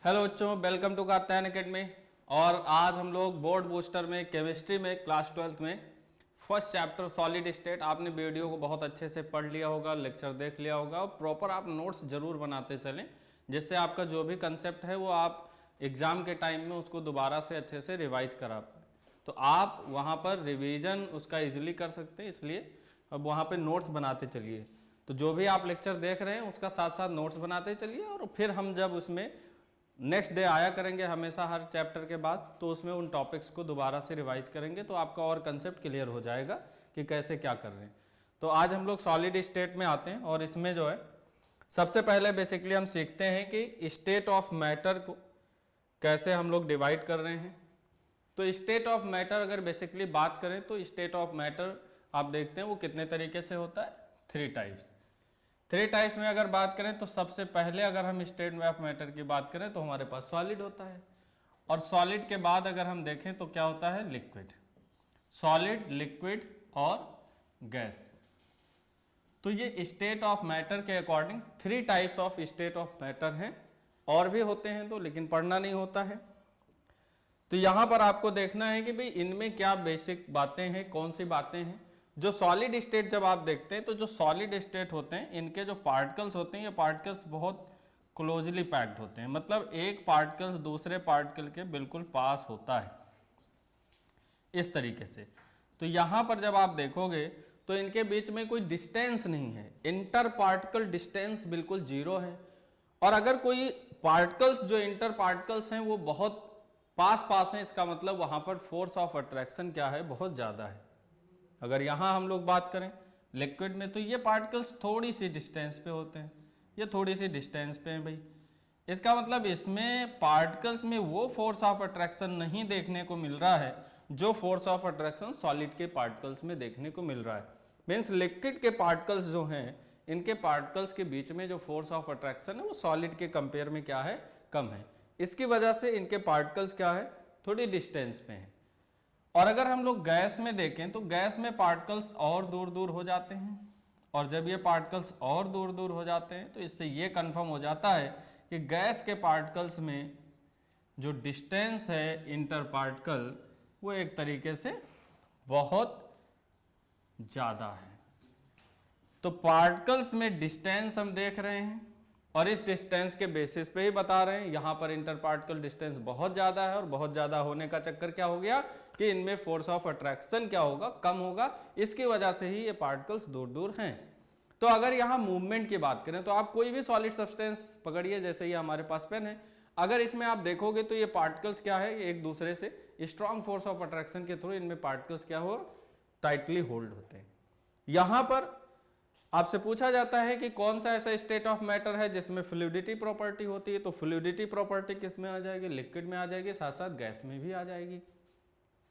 Hello बच्चों, welcome to Katyayan academy. और आज हम लोग बोर्ड बूस्टर में केमिस्ट्री में क्लास 12th में फर्स्ट चैप्टर सॉलिड स्टेट। आपने वीडियो को बहुत अच्छे से पढ़ लिया होगा, लेक्चर देख लिया होगा और प्रॉपर आप नोट्स जरूर बनाते चलें, जिससे आपका जो भी कंसेप्ट है वो आप एग्जाम के टाइम में उसको दोबारा से अच्छे से रिवाइज करा पाए। तो आप वहाँ पर रिवीजन उसका इजीली कर सकते हैं, इसलिए अब वहाँ पे नोट्स बनाते चलिए। तो जो भी आप लेक्चर देख रहे हैं उसका साथ साथ नोट्स बनाते चलिए, और फिर हम जब उसमें नेक्स्ट डे आया करेंगे हमेशा हर चैप्टर के बाद, तो उसमें उन टॉपिक्स को दोबारा से रिवाइज करेंगे, तो आपका और कंसेप्ट क्लियर हो जाएगा कि कैसे क्या कर रहे हैं। तो आज हम लोग सॉलिड स्टेट में आते हैं, और इसमें जो है सबसे पहले बेसिकली हम सीखते हैं कि स्टेट ऑफ मैटर को कैसे हम लोग डिवाइड कर रहे हैं। तो स्टेट ऑफ मैटर अगर बेसिकली बात करें तो स्टेट ऑफ मैटर आप देखते हैं वो कितने तरीके से होता है, थ्री टाइप्स में अगर बात करें तो सबसे पहले अगर हम स्टेट ऑफ मैटर की बात करें तो हमारे पास सॉलिड होता है, और सॉलिड के बाद अगर हम देखें तो क्या होता है, लिक्विड, सॉलिड, लिक्विड और गैस। तो ये स्टेट ऑफ मैटर के according three types of state of matter हैं, और भी होते हैं तो लेकिन पढ़ना नहीं होता है। तो यहां पर आपको देखना है कि भाई इनमें क्या बेसिक बातें हैं, कौन सी बातें हैं। जो सॉलिड स्टेट जब आप देखते हैं तो जो सॉलिड स्टेट होते हैं इनके जो पार्टिकल्स होते हैं ये पार्टिकल्स बहुत क्लोजली पैक्ड होते हैं, मतलब एक पार्टिकल्स दूसरे पार्टिकल के बिल्कुल पास होता है इस तरीके से। तो यहां पर जब आप देखोगे तो इनके बीच में कोई डिस्टेंस नहीं है, इंटर पार्टिकल डिस्टेंस बिल्कुल जीरो है। और अगर कोई पार्टिकल्स जो इंटर पार्टिकल्स हैं वो बहुत पास पास हैं, इसका मतलब वहां पर फोर्स ऑफ अट्रैक्शन क्या है, बहुत ज्यादा है। अगर यहां हम लोग बात करें लिक्विड में तो ये पार्टिकल्स थोड़ी सी डिस्टेंस पे होते हैं, ये थोड़ी सी डिस्टेंस पे हैं भाई। इसका मतलब इसमें पार्टिकल्स में वो फोर्स ऑफ अट्रैक्शन नहीं देखने को मिल रहा है जो फोर्स ऑफ अट्रैक्शन सॉलिड के पार्टिकल्स में देखने को मिल रहा है। मीन्स लिक्विड के पार्टिकल्स जो हैं इनके पार्टिकल्स के बीच में जो फोर्स ऑफ अट्रैक्शन है वो सॉलिड के कंपेयर में क्या है, कम है। इसकी वजह से इनके पार्टिकल्स क्या है, थोड़ी डिस्टेंस पे हैं। और अगर हम लोग गैस में देखें तो गैस में पार्टिकल्स और दूर दूर हो जाते हैं, और जब ये पार्टिकल्स और दूर दूर हो जाते हैं तो इससे ये कंफर्म हो जाता है कि गैस के पार्टिकल्स में जो डिस्टेंस है इंटर पार्टिकल वो एक तरीके से बहुत ज़्यादा है। तो पार्टिकल्स में डिस्टेंस हम देख रहे हैं, और इस डिस्टेंस के बेसिस पे ही बता रहे हैं यहां पर इंटर पार्टिकल डिस्टेंस बहुत ज्यादा है, और बहुत ज्यादा होने का चक्कर क्या हो गया कि इनमें फोर्स ऑफ अट्रैक्शन क्या होगा, कम होगा। इसकी वजह से ही ये पार्टिकल्स दूर दूर हैं। तो अगर यहां मूवमेंट की बात करें तो आप कोई भी सॉलिड सब्सटेंस पकड़िए, जैसे ये हमारे पास पेन है, अगर इसमें आप देखोगे तो ये पार्टिकल्स क्या है, एक दूसरे से स्ट्रॉन्ग फोर्स ऑफ अट्रैक्शन के थ्रू इनमें पार्टिकल्स क्या हो, टाइटली होल्ड होते हैं। यहां पर आपसे पूछा जाता है कि कौन सा ऐसा स्टेट ऑफ मैटर है जिसमें फ्लूइडिटी प्रॉपर्टी होती है, तो फ्लूइडिटी प्रॉपर्टी किस में आ जाएगी, लिक्विड में आ जाएगी, साथ साथ गैस में भी आ जाएगी।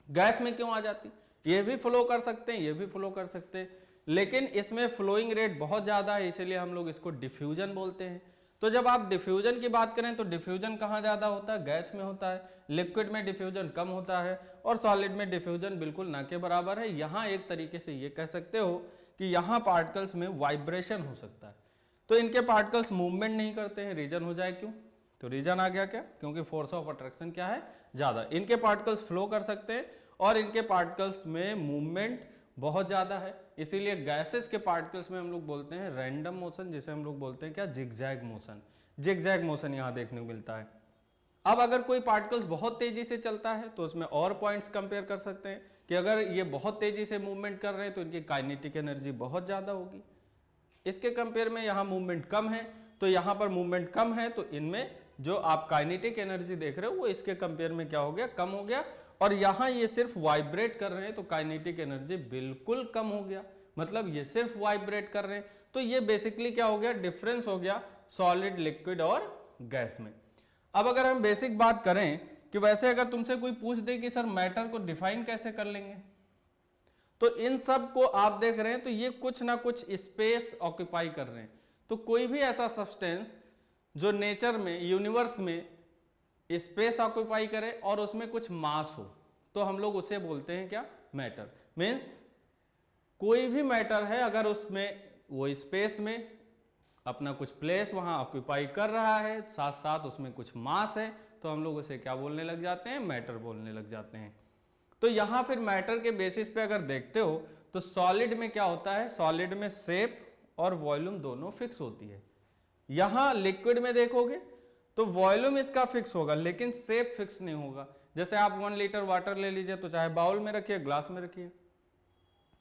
गैस में क्यों आ जाती, ये भी फ्लो कर सकते हैं, ये भी फ्लो कर सकते हैं, लेकिन इसमें फ्लोइंग रेट बहुत ज्यादा है, इसीलिए हम लोग इसको डिफ्यूजन बोलते हैं। तो जब आप डिफ्यूजन की बात करें तो डिफ्यूजन कहां ज्यादा होता है, गैस में होता है। लिक्विड में डिफ्यूजन कम होता है, और सॉलिड में डिफ्यूजन बिल्कुल ना के बराबर है। यहां एक तरीके से ये कह सकते हो कि यहां पार्टिकल्स में वाइब्रेशन हो सकता है, तो इनके पार्टिकल्स मूवमेंट नहीं करते हैं। रीजन हो जाए क्यों, तो रीजन आ गया क्या, क्योंकि फोर्स ऑफ अट्रैक्शन क्या है, ज्यादा। इनके पार्टिकल्स फ्लो कर सकते हैं और इनके पार्टिकल्स में मूवमेंट बहुत ज्यादा है, इसीलिए गैसेस के पार्टिकल्स में हम लोग बोलते हैं रैंडम मोशन, जिसे हम लोग बोलते हैं क्या, जिगजैग मोशन। जिगजैग मोशन यहां देखने को मिलता है। अब अगर कोई पार्टिकल्स बहुत तेजी से चलता है तो उसमें और पॉइंट्स कंपेयर कर सकते हैं कि अगर ये बहुत तेजी से मूवमेंट कर रहे हैं तो इनकी काइनेटिक एनर्जी बहुत ज्यादा होगी। इसके कंपेयर में यहां मूवमेंट कम है, तो यहां पर मूवमेंट कम है तो इनमें जो आप काइनेटिक एनर्जी देख रहे हो वो इसके कंपेयर में क्या हो गया, कम हो गया। और यहां ये सिर्फ वाइब्रेट कर रहे हैं तो काइनेटिक एनर्जी बिल्कुल कम हो गया, मतलब ये सिर्फ वाइब्रेट कर रहे हैं। तो ये बेसिकली क्या हो गया, डिफरेंस हो गया सॉलिड, लिक्विड और गैस में। अब अगर हम बेसिक बात करें कि वैसे अगर तुमसे कोई पूछ दे कि सर मैटर को डिफाइन कैसे कर लेंगे, तो इन सब को आप देख रहे हैं तो ये कुछ ना कुछ स्पेस ऑक्यूपाई कर रहे हैं। तो कोई भी ऐसा सब्सटेंस जो नेचर में, यूनिवर्स में स्पेस ऑक्यूपाई करे और उसमें कुछ मास हो, तो हम लोग उसे बोलते हैं क्या, मैटर। मीन्स कोई भी मैटर है अगर उसमें वो स्पेस में अपना कुछ प्लेस वहां ऑक्यूपाई कर रहा है, साथ साथ उसमें कुछ मास है, तो हम लोग उसे क्या बोलने लग जाते हैं, मैटर बोलने लग जाते हैं। तो यहां फिर मैटर के बेसिस पे अगर देखते हो तो सॉलिड में क्या होता है, सॉलिड में शेप और वॉल्यूम दोनों फिक्स होती है। यहां लिक्विड में देखोगे तो वॉल्यूम इसका फिक्स होगा लेकिन शेप फिक्स नहीं होगा। जैसे आप 1 लीटर वाटर ले लीजिए, तो चाहे बाउल में रखिए, ग्लास में रखिए,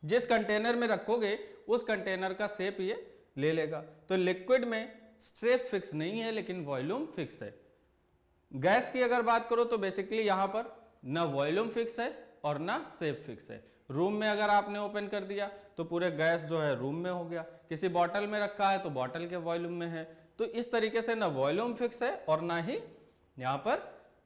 जिस कंटेनर में रखोगे उस कंटेनर का शेप ये ले लेगा। तो लिक्विड में शेप फिक्स नहीं है लेकिन वॉल्यूम फिक्स है। गैस की अगर बात करो तो बेसिकली यहां पर ना वॉल्यूम फिक्स है और ना शेप फिक्स है। रूम में अगर आपने ओपन कर दिया तो पूरे गैस जो है रूम में हो गया, किसी बॉटल में रखा है तो बॉटल के वॉल्यूम में है। तो इस तरीके से ना वॉल्यूम फिक्स है और ना ही यहां पर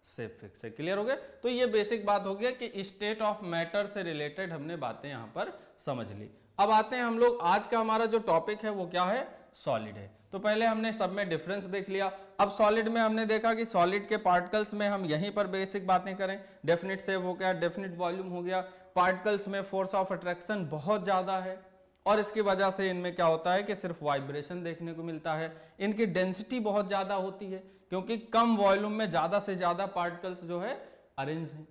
शेप फिक्स है। क्लियर हो गया? तो ये बेसिक बात हो गया कि स्टेट ऑफ मैटर से रिलेटेड हमने बातें यहां पर समझ ली। अब आते हैं हम लोग, आज का हमारा जो टॉपिक है वो क्या है, सॉलिड है। तो पहले हमने सब में डिफरेंस देख लिया। अब सॉलिड में हमने देखा कि सॉलिड के पार्टिकल्स में हम यहीं पर बेसिक बातें करें। डेफिनिट शेप हो गया, डेफिनिट वॉल्यूम हो गया। पार्टिकल्स में फोर्स ऑफ अट्रैक्शन बहुत ज्यादा है और इसकी वजह से इनमें क्या होता है कि सिर्फ वाइब्रेशन देखने को मिलता है। इनकी डेंसिटी बहुत ज्यादा होती है क्योंकि कम वॉल्यूम में ज्यादा से ज्यादा पार्टिकल्स जो है अरेंज हैं।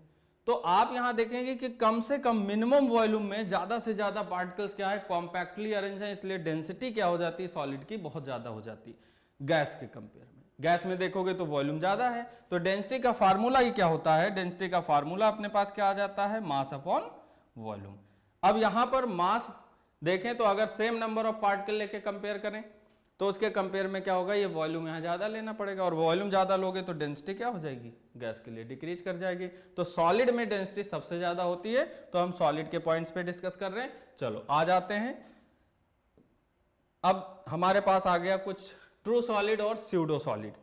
तो आप यहां देखेंगे कि कम से कम मिनिमम वॉल्यूम में ज्यादा से ज्यादा पार्टिकल्स क्या है, कॉम्पैक्टली अरेंज है, इसलिए डेंसिटी क्या हो जाती है सॉलिड की, बहुत ज्यादा हो जाती है गैस के कंपेयर में। गैस में देखोगे तो वॉल्यूम ज्यादा है, तो डेंसिटी का फार्मूला ही क्या होता है, डेंसिटी का फार्मूला अपने पास क्या आ जाता है, मास अपॉन वॉल्यूम। अब यहां पर मास देखें तो अगर सेम नंबर ऑफ पार्टिकल लेके कंपेयर करें तो उसके कंपेयर में क्या होगा, ये वॉल्यूम यहां ज्यादा लेना पड़ेगा और वॉल्यूम ज्यादा लोगे तो डेंसिटी क्या हो जाएगी, गैस के लिए डिक्रीज कर जाएगी। तो सॉलिड में डेंसिटी सबसे ज्यादा होती है। तो हम सॉलिड के पॉइंट्स पे डिस्कस कर रहे हैं। चलो आ जाते हैं। अब हमारे पास आ गया कुछ ट्रू सॉलिड और स्यूडो सॉलिड।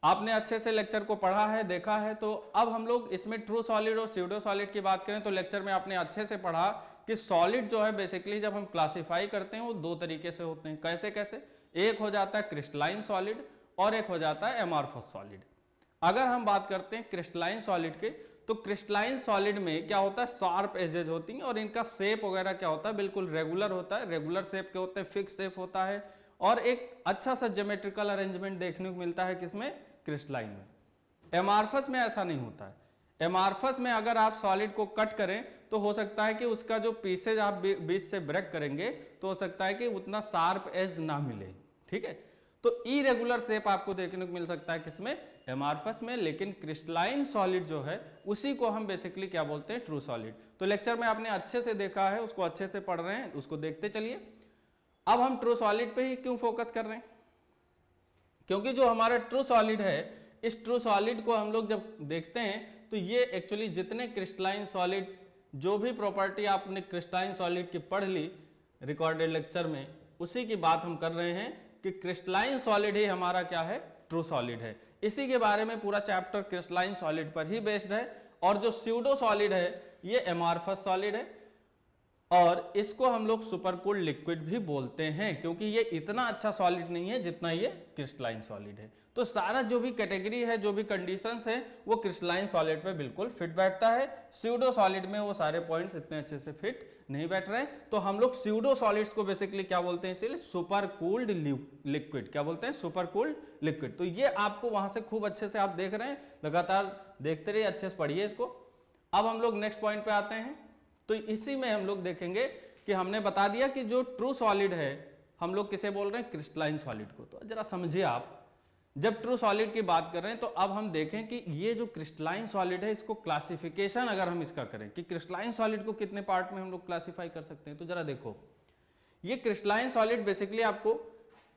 आपने अच्छे से लेक्चर को पढ़ा है, देखा है। तो अब हम लोग इसमें ट्रू सॉलिड और स्यूडो सॉलिड की बात करें तो लेक्चर में आपने अच्छे से पढ़ा कि सॉलिड जो है बेसिकली जब हम क्लासिफाई करते हैं वो दो तरीके से होते हैं। कैसे कैसे? एक हो जाता है क्रिस्टलाइन सॉलिड और एक हो जाता है एमॉर्फस सॉलिड। अगर हम बात करते हैं क्रिस्टलाइन सॉलिड के, तो क्रिस्टलाइन सॉलिड में क्या होता है, शार्प एजेज होती हैं और इनका शेप वगैरह क्या होता है, बिल्कुल रेगुलर होता है, रेगुलर शेप के होते हैं, फिक्स शेप होता है और एक अच्छा सा ज्योमेट्रिकल अरेंजमेंट देखने को मिलता है किसमें, क्रिस्टलाइन में। एमॉर्फस में ऐसा नहीं होता है। एमॉर्फस में अगर आप सॉलिड को कट करें तो हो सकता है कि उसका जो पीसेज आप बीच से ब्रेक करेंगे तो हो सकता है कि उतना शार्प एज ना मिले। ठीक है, तो इरेगुलर शेप आपको देखने को मिल सकता है किसमें, एमॉर्फस में। लेकिन क्रिस्टलाइन सॉलिड जो है उसी को हम बेसिकली क्या बोलते हैं, ट्रू सॉलिड। तो लेक्चर में आपने अच्छे से देखा है, उसको अच्छे से पढ़ रहे हैं, उसको देखते चलिए। अब हम ट्रू सॉलिड पे ही क्यों फोकस कर रहे हैं, क्योंकि जो हमारा ट्रू सॉलिड है, इस ट्रू सॉलिड को हम लोग जब देखते हैं तो ये एक्चुअली जितने क्रिस्टलाइन सॉलिड, जो भी प्रॉपर्टी आपने क्रिस्टलाइन सॉलिड की पढ़ ली रिकॉर्डेड लेक्चर में, उसी की बात हम कर रहे हैं कि क्रिस्टलाइन सॉलिड ही हमारा क्या है, ट्रू सॉलिड है। इसी के बारे में पूरा चैप्टर क्रिस्टलाइन सॉलिड पर ही बेस्ड है। और जो स्यूडो सॉलिड है ये एमॉर्फस सॉलिड है और इसको हम लोग सुपरकूल्ड लिक्विड भी बोलते हैं क्योंकि ये इतना अच्छा सॉलिड नहीं है जितना ये क्रिस्टलाइन सॉलिड है। तो सारा जो भी कैटेगरी है, जो भी कंडीशंस है, वो क्रिस्टलाइन सॉलिड पे बिल्कुल फिट बैठता है। स्यूडो सॉलिड में वो सारे पॉइंट्स इतने अच्छे से फिट नहीं बैठ रहे हैं। तो हम लोग स्यूडो सॉलिड्स को बेसिकली क्या बोलते हैं, इसीलिए सुपरकूल्ड लिक्विड। क्या बोलते हैं, सुपरकूल्ड लिक्विड। तो ये आपको वहां से खूब अच्छे से आप देख रहे हैं, लगातार देखते रहिए, अच्छे से पढ़िए इसको। अब हम लोग नेक्स्ट पॉइंट पे आते हैं। तो इसी में हम लोग देखेंगे कि हमने बता दिया कि जो ट्रू सॉलिड है हम लोग किसे बोल रहे हैं, क्रिस्टलाइन सॉलिड को। तो जरा समझिए आप, जब ट्रू सॉलिड की बात कर रहे हैं तो अब हम देखें कि ये जो क्रिस्टलाइन सॉलिड है इसको क्लासिफिकेशन अगर हम इसका करें कि क्रिस्टलाइन सॉलिड को कितने पार्ट में हम लोग क्लासिफाई कर सकते हैं। तो जरा देखो, ये क्रिस्टलाइन सॉलिड बेसिकली आपको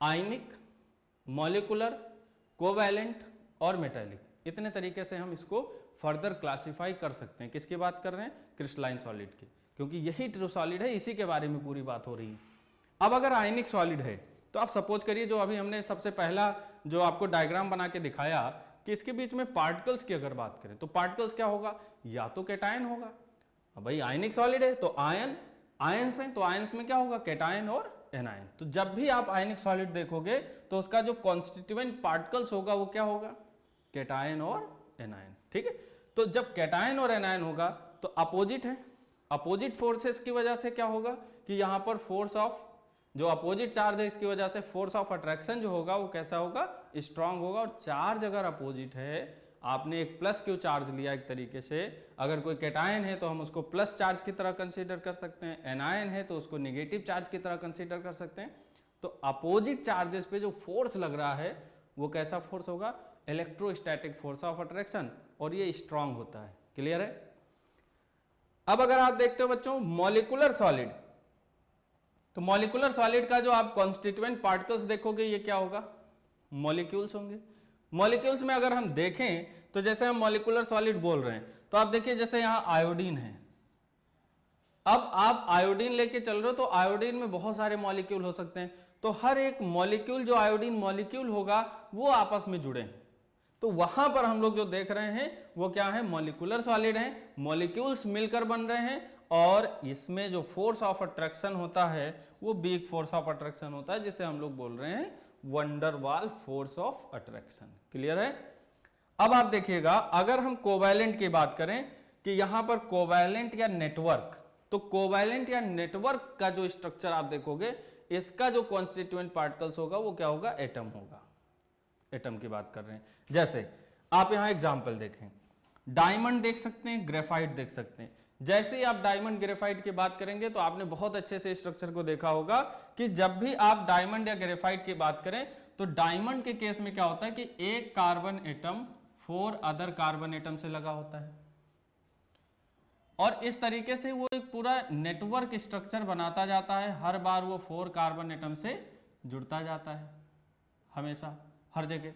आयनिक, मॉलिक्यूलर, कोवैलेंट और मेटालिक, इतने तरीके से हम इसको फर्दर क्लासिफाई कर सकते हैं। किसकी बात कर रहे हैं, क्रिस्टलाइन सॉलिड की, क्योंकि यही ट्रू सॉलिड है, इसी के बारे में पूरी बात हो रही है। अब अगर आयनिक सॉलिड है तो आप सपोज करिए, जो अभी हमने सबसे पहला जो आपको डायग्राम बना के दिखाया कि इसके बीच में पार्टिकल्स की अगर बात करें तो पार्टिकल्स क्या होगा, या तो कैटायन होगा। अब भाई आयनिक सॉलिड है तो आयंस हैं, तो आयंस में क्या होगा, कैटायन और एनायन। तो जब भी आप आयनिक सॉलिड देखोगे तो उसका जो कॉन्स्टिट्यूएंट पार्टिकल्स होगा वो क्या होगा, कैटायन और एनायन। ठीक है, तो जब कैटायन और एनायन होगा तो अपोजिट है, अपोजिट फोर्सेस की वजह से क्या होगा कि यहां पर फोर्स ऑफ जो अपोजिट चार्ज है इसकी वजह से फोर्स ऑफ अट्रैक्शन जो होगा वो कैसा होगा, स्ट्रांग होगा। और चार्ज अगर अपोजिट है, आपने एक प्लस क्यू चार्ज लिया एक तरीके से, अगर कोई कैटायन है तो हम उसको प्लस चार्ज की तरह कंसीडर कर सकते हैं, एनायन है तो उसको नेगेटिव चार्ज की तरह कंसीडर कर सकते हैं। तो अपोजिट चार्जेस पे जो फोर्स लग रहा है वो कैसा फोर्स होगा, इलेक्ट्रोस्टैटिक फोर्स ऑफ अट्रैक्शन, और ये स्ट्रांग होता है। क्लियर है। अब अगर आप देखते हो बच्चों मॉलिक्यूलर सॉलिड, तो मॉलिक्यूलर सॉलिड का जो आप कॉन्स्टिट्यूएंट पार्टिकल्स देखोगे ये क्या होगा, मॉलिक्यूल्स होंगे। मॉलिक्यूल्स में अगर हम देखें तो जैसे हम मॉलिक्यूलर सॉलिड बोल रहे हैं तो आप देखिए जैसे यहां आयोडीन है, अब आप आयोडीन लेके चल रहे हो तो आयोडीन में बहुत सारे मॉलिक्यूल हो सकते हैं, तो हर एक मॉलिक्यूल जो आयोडीन मॉलिक्यूल होगा वो आपस में जुड़े हैं। तो वहां पर हम लोग जो देख रहे हैं वो क्या है, मॉलिक्यूलर सॉलिड है, मॉलिक्यूल्स मिलकर बन रहे हैं, और इसमें जो फोर्स ऑफ अट्रैक्शन होता है वो वीक फोर्स ऑफ अट्रैक्शन होता है, जिसे हम लोग बोल रहे हैं van der Waals force of attraction. Clear है। अब आप देखिएगा अगर हम कोवैलेंट की बात करें कि यहां पर कोवैलेंट या नेटवर्क, तो कोवैलेंट या नेटवर्क का जो स्ट्रक्चर आप देखोगे, इसका जो कॉन्स्टिट्यूएंट पार्टिकल्स होगा वो क्या होगा, एटम होगा। एटम की बात कर रहे हैं। जैसे आप यहां एग्जांपल देखें, डायमंड देख सकते हैं, ग्रेफाइट देख सकते हैं। जैसे ही आप डायमंड ग्रेफाइट की बात करेंगे तो आपने बहुत अच्छे से स्ट्रक्चर को देखा होगा कि जब भी आप डायमंड या ग्रेफाइट की बात करें तो डायमंड के केस में क्या होता है कि एक carbon atom 4 other carbon atom से लगा होता है, और इस तरीके से वो एक पूरा नेटवर्क स्ट्रक्चर बनाता जाता है। हर बार वो 4 कार्बन एटम से जुड़ता जाता है, हमेशा हर जगह।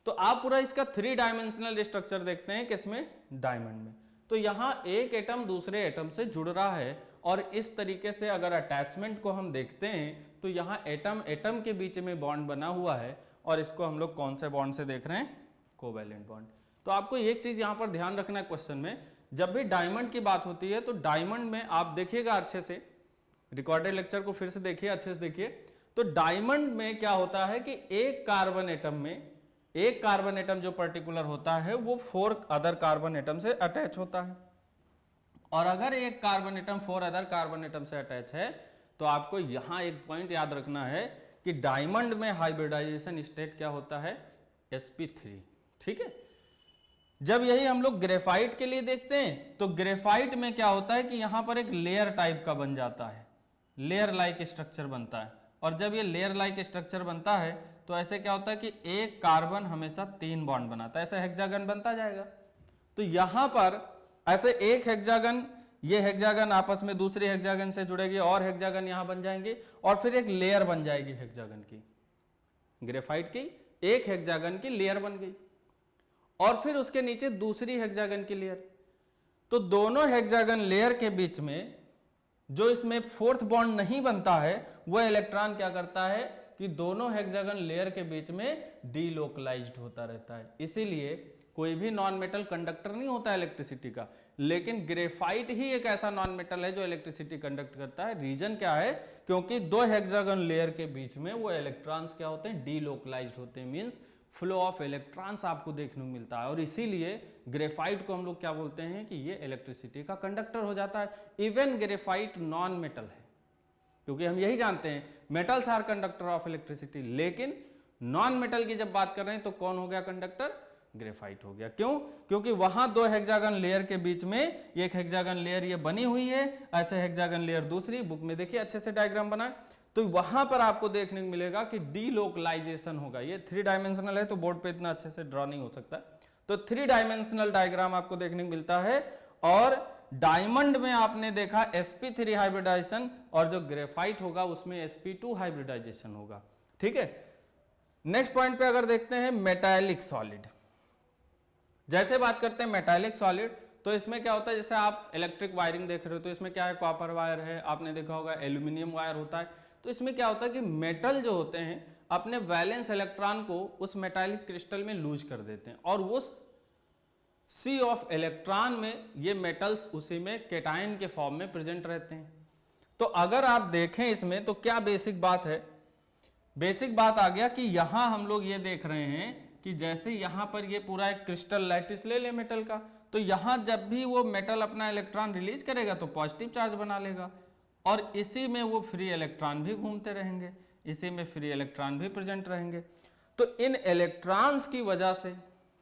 तो आप पूरा इसका 3 डायमेंशनल स्ट्रक्चर देखते हैं किसमें, डायमंड में। तो यहां एक एटम दूसरे एटम से जुड़ रहा है, और इस तरीके से अगर अटैचमेंट को हम देखते हैं तो यहां एटम एटम के बीच में बॉन्ड बना हुआ है, और इसको हम लोग कौन से बॉन्ड से देख रहे हैं, कोवैलेंट बॉन्ड। तो आपको एक चीज यहां पर ध्यान रखना है क्वेश्चन में, जब भी डायमंड की बात होती है तो डायमंड में आप देखिएगा अच्छे से, रिकॉर्डेड लेक्चर को फिर से देखिए, अच्छे से देखिए। तो डायमंड में क्या होता है कि एक कार्बन एटम में, एक कार्बन एटम जो पर्टिकुलर होता है वो 4 अदर कार्बन एटम से अटैच होता है, और अगर एक carbon atom 4 other carbon atom से अटैच है तो आपको यहां एक पॉइंट याद रखना है कि डायमंड में हाइब्रिडाइजेशन स्टेट क्या होता है, sp3। ठीक है। जब यही हम लोग ग्रेफाइट के लिए देखते हैं तो ग्रेफाइट में क्या होता है कि यहां पर एक लेयर टाइप का बन जाता है, लेयर लाइक स्ट्रक्चर बनता है, और जब ये लेयर लाइक स्ट्रक्चर बनता है तो ऐसे क्या होता है कि एक कार्बन हमेशा 3 बॉन्ड बनाता है, ऐसा हेक्सागन बनता जाएगा। तो यहां पर ऐसे एक हेक्सागन, ये हेक्सागन आपस में दूसरे हेक्सागन से जुड़ेगी, और हेक्सागन यहां बन जाएंगे, और फिर एक लेयर बन जाएगी हेक्सागन की, ग्रेफाइट की एक हेक्सागन की लेयर बन गई, और फिर उसके नीचे दूसरी हेक्सागन की लेयर। तो दोनों हेक्सागन लेयर के बीच में जो इसमें 4th बॉन्ड नहीं बनता है, वो इलेक्ट्रॉन क्या करता है कि दोनों हेक्सागन लेयर के बीच में डीलोकलाइज्ड होता रहता है। इसीलिए कोई भी नॉन मेटल कंडक्टर नहीं होता है इलेक्ट्रिसिटी का, लेकिन ग्रेफाइट ही एक ऐसा नॉन मेटल है जो इलेक्ट्रिसिटी कंडक्ट करता है। रीजन क्या है, क्योंकि 2 हेक्सागन लेयर के बीच में वो इलेक्ट्रॉन्स क्या होते हैं, डीलोकलाइज्ड होते हैं, मींस फ्लो ऑफ इलेक्ट्रॉन्स आपको देखने को मिलता है, और इसीलिए ग्रेफाइट को हम लोग क्या बोलते हैं कि ये इलेक्ट्रिसिटी का कंडक्टर हो जाता है। इवन ग्रेफाइट नॉन मेटल है, क्योंकि हम यही जानते हैं metals are conductor of electricity, लेकिन नॉन मेटल की जब बात कर रहे हैं तो कौन हो गया कंडक्टर, ग्रेफाइट हो गया। क्यों, क्योंकि वहां 2 हेक्सागन लेयर के बीच में एक हेक्सागन लेयर ये बनी हुई है, ऐसे हेक्सागन लेयर दूसरी, बुक में देखिए अच्छे से डायग्राम बनाए, तो वहां पर आपको देखने को मिलेगा कि डीलोकलाइजेशन होगा। ये 3 डायमेंशनल है तो बोर्ड पे इतना अच्छे से ड्रॉ नहीं हो सकता, तो 3 डायमेंशनल डायग्राम आपको देखने को मिलता है। और डायमंड में आपने देखा sp3 हाइब्रिडाइजेशन, और जो ग्रेफाइट होगा उसमें sp2 हाइब्रिडाइजेशन होगा। ठीक है। नेक्स्ट पॉइंट पे अगर देखते हैं मेटालिक सॉलिड, जैसे बात करते हैं मेटालिक सॉलिड, तो इसमें क्या होता है, जैसे आप इलेक्ट्रिक वायरिंग देख रहे हो तो इसमें क्या है, कॉपर वायर है, आपने देखा होगा एल्यूमिनियम वायर होता है। तो इसमें क्या होता है कि मेटल जो होते हैं अपने वैलेंस इलेक्ट्रॉन को उस मेटालिक क्रिस्टल में लूज कर देते हैं, और उस सी ऑफ इलेक्ट्रॉन में ये मेटल्स उसी में कैटायन के फॉर्म में प्रेजेंट रहते हैं। तो अगर आप देखें इसमें तो क्या बेसिक बात है, बेसिक बात आ गया कि यहां हम लोग ये देख रहे हैं कि जैसे यहां पर ये पूरा एक क्रिस्टल लैटिस ले ले मेटल का, तो यहां जब भी वो मेटल अपना इलेक्ट्रॉन रिलीज करेगा तो पॉजिटिव चार्ज बना लेगा, और इसी में वो फ्री इलेक्ट्रॉन भी घूमते रहेंगे, इसी में फ्री इलेक्ट्रॉन भी प्रेजेंट रहेंगे। तो इन इलेक्ट्रॉन्स की वजह से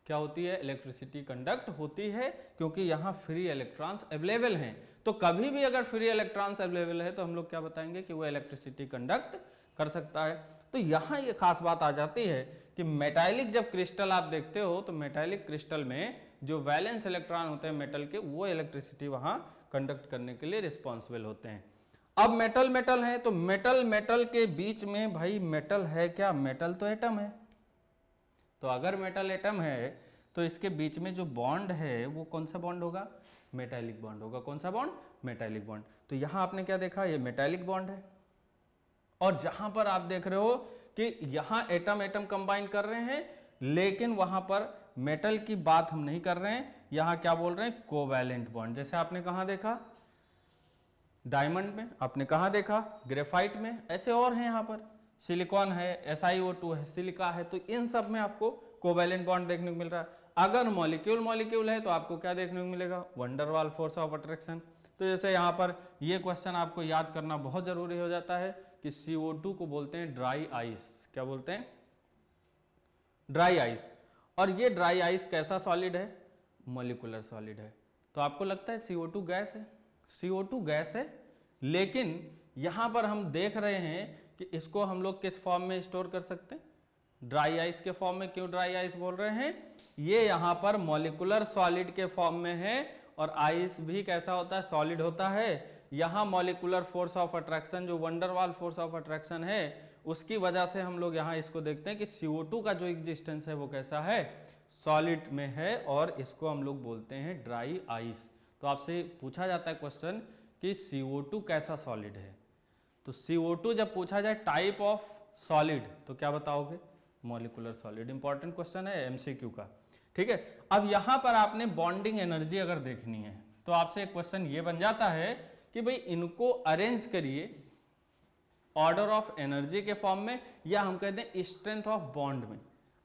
क्या होती है, इलेक्ट्रिसिटी कंडक्ट होती है, क्योंकि यहाँ फ्री इलेक्ट्रॉन्स अवेलेबल हैं। तो कभी भी अगर फ्री इलेक्ट्रॉन्स अवेलेबल है तो हम लोग क्या बताएंगे कि वो इलेक्ट्रिसिटी कंडक्ट कर सकता है। तो यहाँ ये खास बात आ जाती है कि मेटालिक जब क्रिस्टल आप देखते हो तो मेटालिक क्रिस्टल में जो वैलेंस इलेक्ट्रॉन होते हैं मेटल के, वो इलेक्ट्रिसिटी वहाँ कंडक्ट करने के लिए रिस्पॉन्सिबल होते हैं। अब मेटल मेटल है तो मेटल मेटल के बीच में भाई मेटल है क्या, मेटल तो एटम है। तो अगर मेटल एटम है तो इसके बीच में जो बॉन्ड है वो कौन सा बॉन्ड होगा, मेटालिक बॉन्ड होगा। कौन सा बॉन्ड, मेटालिक बॉन्ड। तो यहां आपने क्या देखा, ये मेटालिक बॉन्ड है। और जहां पर आप देख रहे हो कि यहां एटम एटम कंबाइन कर रहे हैं, लेकिन वहां पर मेटल की बात हम नहीं कर रहे हैं, यहां क्या बोल रहे हैं, कोवैलेंट बॉन्ड। जैसे आपने कहां देखा, डायमंड में, आपने कहां देखा, ग्रेफाइट में, ऐसे और हैं यहाँ पर, सिलिकॉन है, SiO2 है, सिलिका है। तो इन सब में आपको कोवैलेंट बॉन्ड देखने को मिल रहा है। अगर मॉलिक्यूल मॉलिक्यूल है तो आपको क्या देखने को मिलेगा, वंडर वाल फोर्स ऑफ अट्रैक्शन। तो जैसे यहाँ पर ये क्वेश्चन आपको याद करना बहुत जरूरी हो जाता है कि CO2 को बोलते हैं ड्राई आइस। क्या बोलते हैं, ड्राई आइस। और ये ड्राई आइस कैसा सॉलिड है, मॉलिक्यूलर सॉलिड है। तो आपको लगता है CO2 गैस है, CO2 गैस है, लेकिन यहां पर हम देख रहे हैं कि इसको हम लोग किस फॉर्म में स्टोर कर सकते हैं, ड्राई आइस के फॉर्म में। क्यों ड्राई आइस बोल रहे हैं, ये यहां पर मॉलिक्यूलर सॉलिड के फॉर्म में है, और आइस भी कैसा होता है, सॉलिड होता है। यहां मॉलिक्यूलर फोर्स ऑफ अट्रैक्शन, जो वंडरवाल फोर्स ऑफ अट्रैक्शन है, उसकी वजह से हम लोग यहां इसको देखते हैं कि CO2 का जो एग्जिस्टेंस है वो कैसा है, सॉलिड में है, और इसको हम लोग बोलते हैं ड्राई आइस। तो आपसे पूछा जाता है क्वेश्चन कि CO2 कैसा सॉलिड है। तो CO2 जब पूछा जाए टाइप ऑफ सॉलिड तो क्या बताओगे, मॉलिक्यूलर सॉलिड। इंपॉर्टेंट क्वेश्चन है MCQ का, ठीक है। अब यहां पर आपने बॉन्डिंग एनर्जी अगर देखनी है तो आपसे एक क्वेश्चन ये बन जाता है कि भाई इनको अरेंज करिए ऑर्डर ऑफ एनर्जी के फॉर्म में, या हम कहते हैं स्ट्रेंथ ऑफ बॉन्ड में।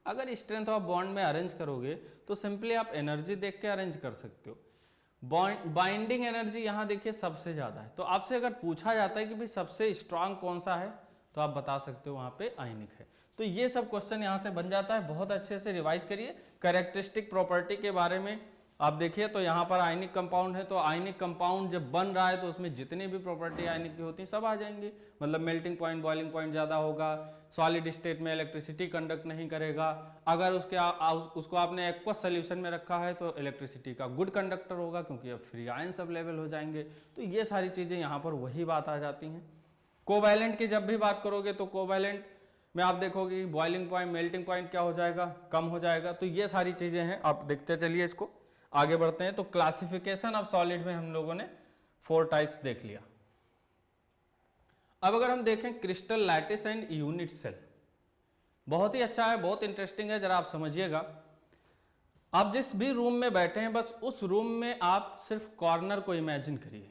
अगर स्ट्रेंथ ऑफ बॉन्ड में अरेंज करोगे तो सिंपली आप एनर्जी देख के अरेंज कर सकते हो। बाइंडिंग एनर्जी यहां देखिए सबसे ज्यादा है। तो आपसे अगर पूछा जाता है कि भाई सबसे स्ट्रांग कौन सा है, तो आप बता सकते हो वहां पे आयनिक है। तो ये सब क्वेश्चन यहां से बन जाता है। बहुत अच्छे से रिवाइज करिए। कैरेक्टरिस्टिक प्रॉपर्टी के बारे में आप देखिए तो यहाँ पर आयनिक कंपाउंड है, तो आयनिक कंपाउंड जब बन रहा है तो उसमें जितनी भी प्रॉपर्टी आयनिक की होती है सब आ जाएंगी। मतलब मेल्टिंग पॉइंट, बॉइलिंग पॉइंट ज़्यादा होगा, सॉलिड स्टेट में इलेक्ट्रिसिटी कंडक्ट नहीं करेगा। अगर उसको आपने एक्वस सोल्यूशन में रखा है तो इलेक्ट्रिसिटी का गुड कंडक्टर होगा, क्योंकि अब फ्री आयंस अवेलेबल हो जाएंगे। तो ये सारी चीज़ें यहाँ पर वही बात आ जाती हैं। कोवैलेंट की जब भी बात करोगे तो कोवैलेंट में आप देखोगे कि बॉइलिंग पॉइंट, मेल्टिंग पॉइंट क्या हो जाएगा, कम हो जाएगा। तो ये सारी चीज़ें हैं, आप देखते चलिए। इसको आगे बढ़ते हैं। तो क्लासिफिकेशन ऑफ सॉलिड में हम लोगों ने 4 टाइप्स देख लिया। अब अगर हम देखें crystal lattice and unit cell, बहुत ही अच्छा है, बहुत इंटरेस्टिंग है, जरा आप समझिएगा। आप जिस भी रूम में बैठे हैं बस उस रूम में आप सिर्फ कॉर्नर को इमेजिन करिए,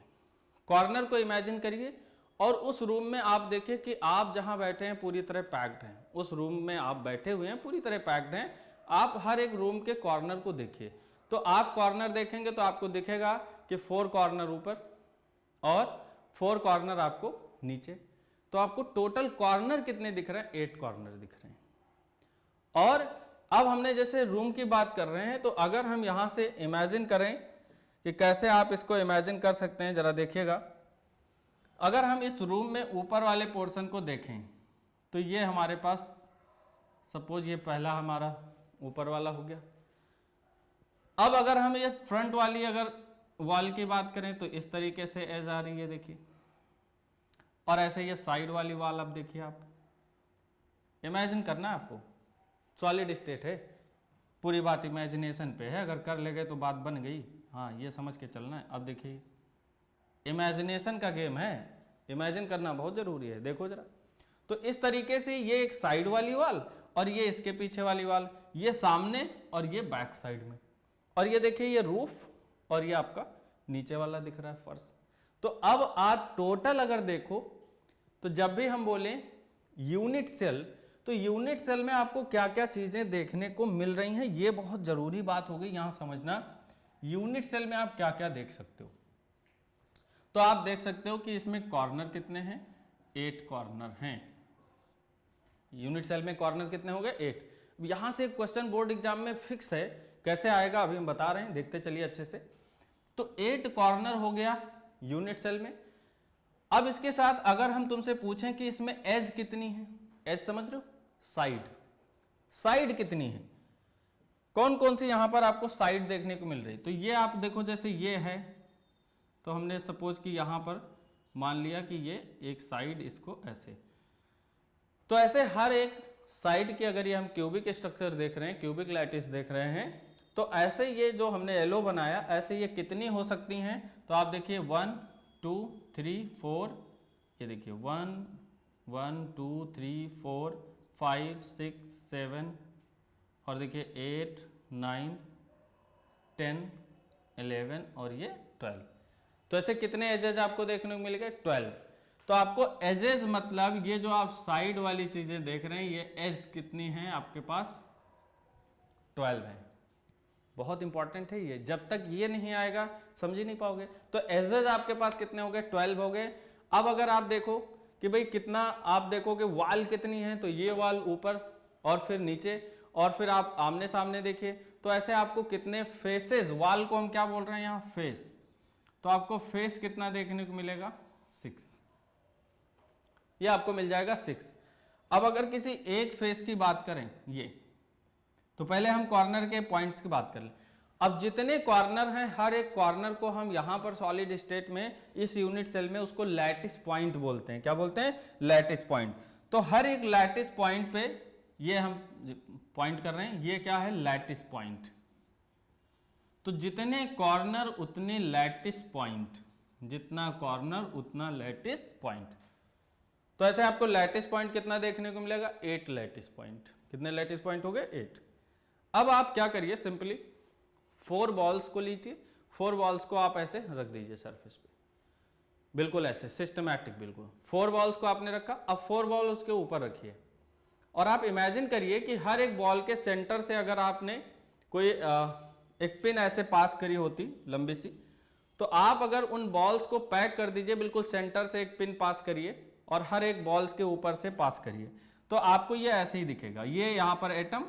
कॉर्नर को इमेजिन करिए, और उस रूम में आप देखिए कि आप जहां बैठे हैं पूरी तरह पैक्ड हैं। उस रूम में आप बैठे हुए हैं, पूरी तरह पैक्ड हैं। आप हर एक रूम के कॉर्नर को देखिए। तो आप कॉर्नर देखेंगे तो आपको दिखेगा कि 4 कॉर्नर ऊपर और 4 कॉर्नर आपको नीचे। तो आपको टोटल कॉर्नर कितने दिख रहे हैं, 8 कॉर्नर दिख रहे हैं। और अब हमने जैसे रूम की बात कर रहे हैं, तो अगर हम यहां से इमेजिन करें कि कैसे आप इसको इमेजिन कर सकते हैं, जरा देखिएगा। अगर हम इस रूम में ऊपर वाले पोर्शन को देखें तो ये हमारे पास, सपोज ये पहला हमारा ऊपर वाला हो गया। अब अगर हम ये फ्रंट वाली अगर वॉल की बात करें तो इस तरीके से एज आ रही है, देखिए। और ऐसे ये साइड वाली वॉल, अब देखिए, आप इमेजिन करना है आपको, सॉलिड स्टेट है, पूरी बात इमेजिनेशन पे है। अगर कर ले गए तो बात बन गई, हाँ ये समझ के चलना है। अब देखिए इमेजिनेशन का गेम है, इमेजिन करना बहुत जरूरी है। देखो जरा, तो इस तरीके से ये एक साइड वाली वॉल और ये इसके पीछे वाली वॉल, ये सामने और ये बैक साइड में, और ये देखिए ये रूफ और ये आपका नीचे वाला दिख रहा है, फर्श। तो अब आप टोटल अगर देखो तो जब भी हम बोले यूनिट सेल, तो यूनिट सेल में आपको क्या क्या चीजें देखने को मिल रही हैं, ये बहुत जरूरी बात हो गई यहां समझना। यूनिट सेल में आप क्या क्या देख सकते हो। तो आप देख सकते हो कि इसमें कॉर्नर कितने हैं, 8 कॉर्नर हैं। यूनिट सेल में कॉर्नर कितने हो गए, 8। यहां से क्वेश्चन बोर्ड एग्जाम में फिक्स है, कैसे आएगा अभी हम बता रहे हैं, देखते चलिए अच्छे से। तो 8 कॉर्नर हो गया यूनिट सेल में। अब इसके साथ अगर हम तुमसे पूछें कि इसमें एज कितनी है, एज समझ रहे हो, साइड, साइड कितनी है, कौन कौन सी यहां पर आपको साइड देखने को मिल रही। तो ये आप देखो, जैसे ये है, तो हमने सपोज कि यहां पर मान लिया कि ये एक साइड, इसको ऐसे, तो ऐसे हर एक साइड की अगर ये हम क्यूबिक स्ट्रक्चर देख रहे हैं, क्यूबिक लैटिस देख रहे हैं, तो ऐसे ये जो हमने एलो बनाया, ऐसे ये कितनी हो सकती हैं। तो आप देखिए 1 2 3 4, ये देखिए 1 1 2 3 4 5 6 7, और देखिए 8 9 10 11 और ये 12। तो ऐसे कितने एजेज आपको देखने को मिलेंगे, 12। तो आपको एजेस मतलब ये जो आप साइड वाली चीजें देख रहे हैं, ये एज कितनी है आपके पास, 12 है। बहुत इंपॉर्टेंट है ये, जब तक ये नहीं आएगा समझ ही नहीं पाओगे। तो एजेस आपके पास कितने हो गए, 12 हो गए। अब अगर आप देखो कि भाई कितना, आप देखो कि वाल कितनी है, तो ये वाल ऊपर और फिर नीचे, और फिर आप आमने सामने देखिए, तो ऐसे आपको कितने फेसेस, वाल को हम क्या बोल रहे हैं यहाँ, फेस, तो आपको फेस कितना देखने को मिलेगा, 6, ये आपको मिल जाएगा 6। अब अगर किसी एक फेस की बात करें ये, तो पहले हम कॉर्नर के पॉइंट्स की बात कर लें। अब जितने कॉर्नर हैं, हर एक कॉर्नर को हम यहां पर सॉलिड स्टेट में इस यूनिट सेल में उसको लैटिस पॉइंट बोलते हैं। क्या बोलते हैं, लैटिस पॉइंट। तो हर एक लैटिस पॉइंट पे ये हम पॉइंट कर रहे हैं, ये क्या है, लैटिस पॉइंट। तो जितने कॉर्नर उतने लैटिस पॉइंट, जितना कॉर्नर उतना लैटिस पॉइंट। तो ऐसे आपको लैटिस पॉइंट कितना देखने को मिलेगा, 8 लैटिस पॉइंट। कितने लैटिस पॉइंट हो गए, 8। अब आप क्या करिए, सिंपली 4 बॉल्स को लीजिए, 4 बॉल्स को आप ऐसे रख दीजिए सरफेस पे, बिल्कुल ऐसे सिस्टमैटिक, बिल्कुल 4 बॉल्स को आपने रखा। अब 4 बॉल उसके ऊपर रखिए, और आप इमेजिन करिए कि हर एक बॉल के सेंटर से अगर आपने कोई एक पिन ऐसे पास करी होती लंबी सी, तो आप अगर उन बॉल्स को पैक कर दीजिए, बिल्कुल सेंटर से एक पिन पास करिए और हर एक बॉल्स के ऊपर से पास करिए, तो आपको ये ऐसे ही दिखेगा। ये यहाँ पर एटम,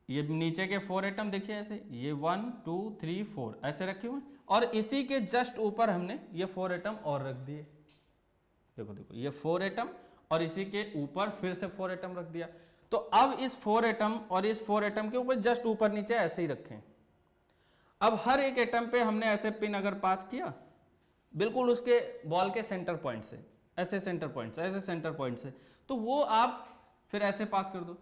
ये नीचे के 4 एटम देखिए ऐसे, ये 1 2 3 4 ऐसे रखे हुए, और इसी के जस्ट ऊपर हमने ये 4 एटम और रख दिए। देखो देखो, ये 4 एटम और इसी के ऊपर फिर से 4 एटम रख दिया। तो अब इस 4 एटम और इस 4 एटम के ऊपर जस्ट ऊपर नीचे ऐसे ही रखें। अब हर एक एटम पे हमने ऐसे पिन अगर पास किया, बिल्कुल उसके बॉल के सेंटर पॉइंट से, ऐसे सेंटर पॉइंट से, ऐसे सेंटर पॉइंट से, तो वो आप फिर ऐसे पास कर दो,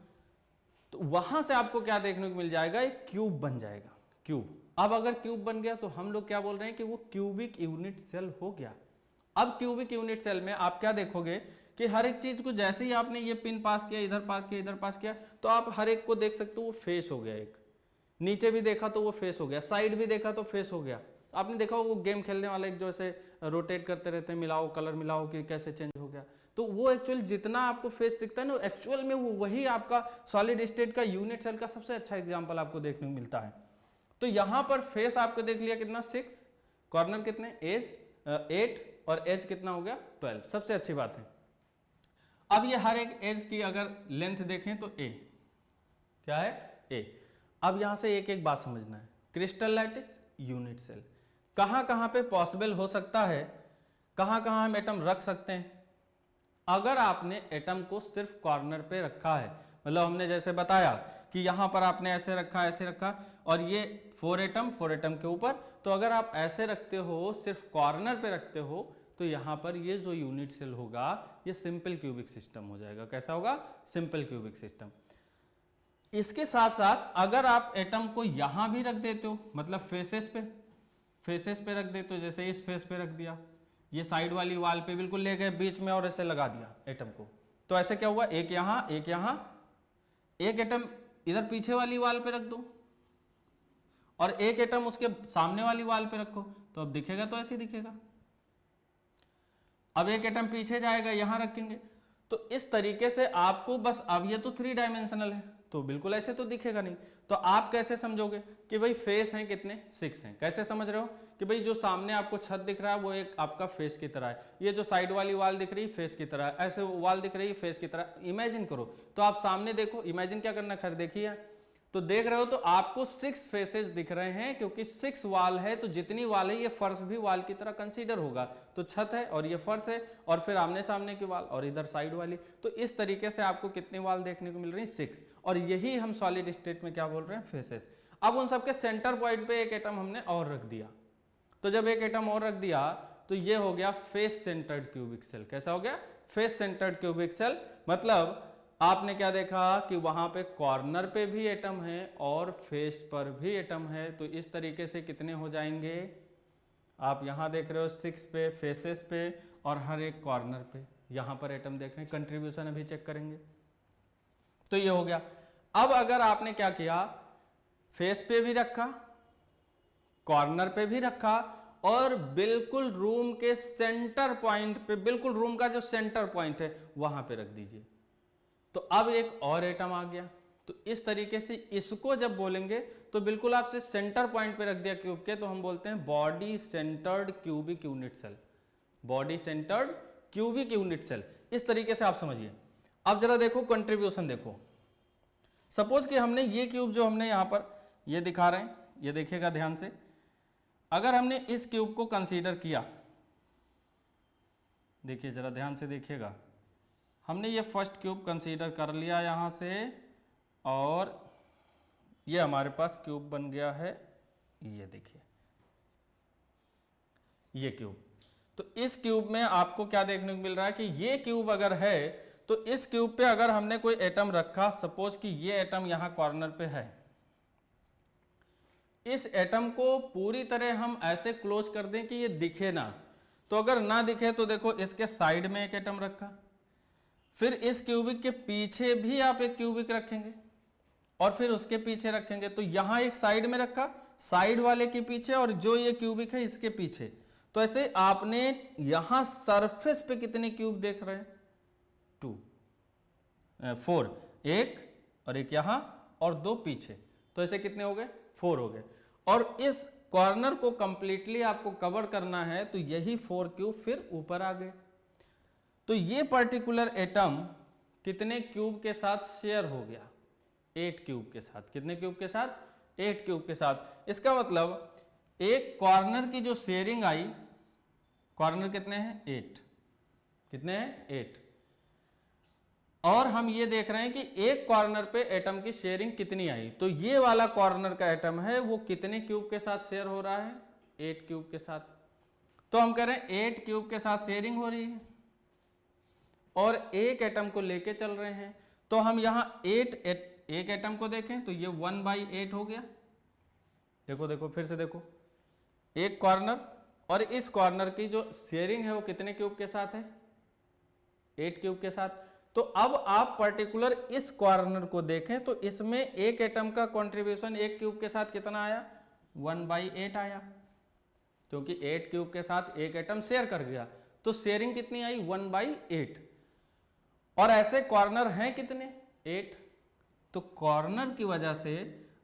तो वहां से आपको क्या देखने को मिल जाएगा, एक क्यूब बन जाएगा, क्यूब। अब अगर क्यूब बन गया तो हम लोग क्या बोल रहे हैं कि वो क्यूबिक यूनिट सेल हो गया। अब क्यूबिक यूनिट सेल में आप क्या देखोगे कि हर एक चीज को, जैसे ही आपने ये पिन पास किया, इधर पास किया, इधर पास किया, तो आप हर एक को देख सकते हो वो फेस हो गया, एक नीचे भी देखा तो वो फेस हो गया, साइड भी देखा तो फेस हो गया। आपने देखा वो गेम खेलने वाले एक जो ऐसे रोटेट करते रहते हैं, मिलाओ कलर मिलाओ कि कैसे चेंज हो गया, तो वो एक्चुअल जितना आपको फेस दिखता है ना, एक्चुअल में वो वही आपका सॉलिड स्टेट का यूनिट सेल का सबसे अच्छा एग्जांपल आपको देखने को मिलता है। तो यहां पर फेस आपको देख लिया कितना, 6, कॉर्नर कितने, एज 8, और एज कितना हो गया, 12। सबसे अच्छी बात है। अब ये हर एक एज की अगर लेंथ देखें तो ए, क्या है, ए। अब यहां से एक एक बात समझना है, क्रिस्टल लैटिस, यूनिट सेल कहां कहां पे पॉसिबल हो सकता है, कहां कहां हम एटम रख सकते हैं। अगर आपने एटम को सिर्फ कॉर्नर पे रखा है, मतलब हमने जैसे बताया कि यहां पर आपने ऐसे रखा, ऐसे रखा, और ये 4 एटम के ऊपर, तो अगर आप ऐसे रखते हो, सिर्फ कॉर्नर पे रखते हो, तो यहां पर ये जो यूनिट सेल होगा ये सिंपल क्यूबिक सिस्टम हो जाएगा। कैसा होगा, सिंपल क्यूबिक सिस्टम। इसके साथ साथ अगर आप एटम को यहां भी रख देते हो, मतलब फेसेस पे रख देते हो, जैसे इस फेस पे रख दिया, ये साइड वाली वाल पे बिल्कुल ले गए बीच में और ऐसे लगा दिया एटम को, तो ऐसे क्या हुआ, एक यहां, एक यहां, एक एटम इधर पीछे वाली वाल पे रख दो और एक एटम उसके सामने वाली वाल पे रखो, तो अब दिखेगा तो ऐसे ही दिखेगा। अब एक एटम पीछे जाएगा, यहां रखेंगे, तो इस तरीके से आपको बस, अब ये तो 3 डायमेंशनल है, तो बिल्कुल ऐसे तो दिखेगा नहीं। तो आप कैसे समझोगे कि भाई फेस हैं कितने, 6 हैं। कैसे समझ रहे हो कि भाई जो सामने आपको छत दिख रहा है वो एक आपका फेस की तरह है, ये जो साइड वाली वॉल दिख रही है फेस की तरह है, ऐसे वॉल दिख रही है फेस की तरह। इमेजिन करो, तो आप सामने देखो, इमेजिन क्या करना, खैर देखिए तो देख रहे हो तो आपको 6 फेसेस दिख रहे हैं, क्योंकि 6 वाल है तो जितनी वाल है ये फर्श भी वाल की तरह कंसीडर होगा। तो छत है और ये फर्श है और फिर आमने सामने की वाल और इधर साइड वाली, तो इस तरीके से आपको कितनी वाल देखने को मिल रही है, 6। और यही हम सॉलिड स्टेट में क्या बोल रहे हैं, फेसेस। अब उन सबके सेंटर पॉइंट पे एक एटम हमने और रख दिया, तो जब एक एटम और रख दिया तो ये हो गया फेस सेंटर्ड क्यूबिक सेल। कैसा हो गया, फेस सेंटर्ड क्यूबिक सेल। मतलब आपने क्या देखा कि वहां पे कॉर्नर पे भी एटम है और फेस पर भी एटम है। तो इस तरीके से कितने हो जाएंगे, आप यहां देख रहे हो 6 पे, फेसेस पे और हर एक कॉर्नर पे यहां पर एटम देख रहे हैं। कंट्रीब्यूशन अभी चेक करेंगे। तो ये हो गया। अब अगर आपने क्या किया, फेस पे भी रखा, कॉर्नर पे भी रखा और बिल्कुल रूम के सेंटर पॉइंट पे, बिल्कुल रूम का जो सेंटर पॉइंट है वहां पे रख दीजिए, तो अब एक और एटम आ गया। तो इस तरीके से इसको जब बोलेंगे तो बिल्कुल आपसे सेंटर पॉइंट पे रख दिया क्यूब के, तो हम बोलते हैं body centred cubic unit cell. Body centred cubic unit cell, इस तरीके से आप समझिए। अब जरा देखो कंट्रीब्यूशन देखो। सपोज कि हमने ये क्यूब जो हमने यहां पर ये दिखा रहे हैं, ये देखिएगा ध्यान से, अगर हमने इस क्यूब को कंसीडर किया, देखिए जरा ध्यान से देखिएगा, हमने ये फर्स्ट क्यूब कंसीडर कर लिया यहां से और ये हमारे पास क्यूब बन गया है, ये देखिए ये क्यूब। तो इस क्यूब में आपको क्या देखने को मिल रहा है कि ये क्यूब अगर है तो इस क्यूब पे अगर हमने कोई एटम रखा, सपोज कि ये एटम यहां कॉर्नर पे है, इस एटम को पूरी तरह हम ऐसे क्लोज कर दें कि ये दिखे ना। तो अगर ना दिखे तो देखो इसके साइड में एक एटम रखा, फिर इस क्यूबिक के पीछे भी आप एक क्यूबिक रखेंगे और फिर उसके पीछे रखेंगे। तो यहां एक साइड में रखा, साइड वाले के पीछे, और जो ये क्यूबिक है इसके पीछे। तो ऐसे आपने यहां सरफेस पे कितने क्यूब देख रहे हैं, 4, एक और एक यहां और 2 पीछे, तो ऐसे कितने हो गए, 4 हो गए। और इस कॉर्नर को कंप्लीटली आपको कवर करना है, तो यही 4 क्यूब फिर ऊपर आ गए। तो ये पर्टिकुलर एटम कितने क्यूब के साथ शेयर हो गया, 8 क्यूब के साथ। कितने क्यूब के साथ, 8 क्यूब के साथ। इसका मतलब एक कॉर्नर की जो शेयरिंग आई, कॉर्नर कितने हैं, 8, कितने हैं, 8। और हम ये देख रहे हैं कि एक कॉर्नर पे एटम की शेयरिंग कितनी आई। तो ये वाला कॉर्नर का एटम है वो कितने क्यूब के साथ शेयर हो रहा है, 8 क्यूब के साथ। तो हम कह रहे हैं 8 क्यूब के साथ शेयरिंग हो रही है और एक एटम को लेके चल रहे हैं। तो हम यहां एक एटम को देखें तो ये 1/8 हो गया। देखो देखो फिर से देखो, एक कॉर्नर और इस कॉर्नर की जो शेयरिंग है वो कितने क्यूब के साथ है, 8 क्यूब के साथ। तो अब आप पर्टिकुलर इस कॉर्नर को देखें तो इसमें एक एटम का कंट्रीब्यूशन एक क्यूब के साथ कितना आया, 1/8 आया, क्योंकि 8 क्यूब के साथ एक एटम शेयर कर गया। तो शेयरिंग कितनी आई, 1/8। और ऐसे कॉर्नर हैं कितने, 8। तो कॉर्नर की वजह से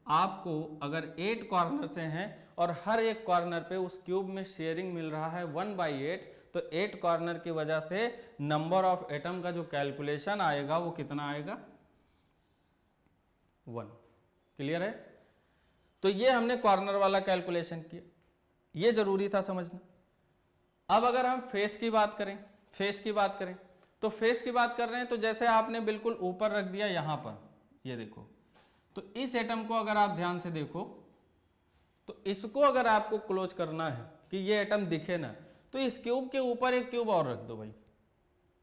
आपको अगर 8 कॉर्नर से हैं और हर एक कॉर्नर पे उस क्यूब में शेयरिंग मिल रहा है 1/8, तो 8 कॉर्नर की वजह से नंबर ऑफ एटम का जो कैलकुलेशन आएगा वो कितना आएगा, 1। क्लियर है। तो ये हमने कॉर्नर वाला कैलकुलेशन किया, ये जरूरी था समझना। अब अगर हम फेस की बात करें, फेस की बात करें तो फेस की बात कर रहे हैं तो जैसे आपने बिल्कुल ऊपर रख दिया यहां पर, ये देखो, तो इस एटम को अगर आप ध्यान से देखो तो इसको अगर आपको क्लोज करना है कि ये एटम दिखे ना, तो इस क्यूब के ऊपर एक क्यूब और रख दो भाई।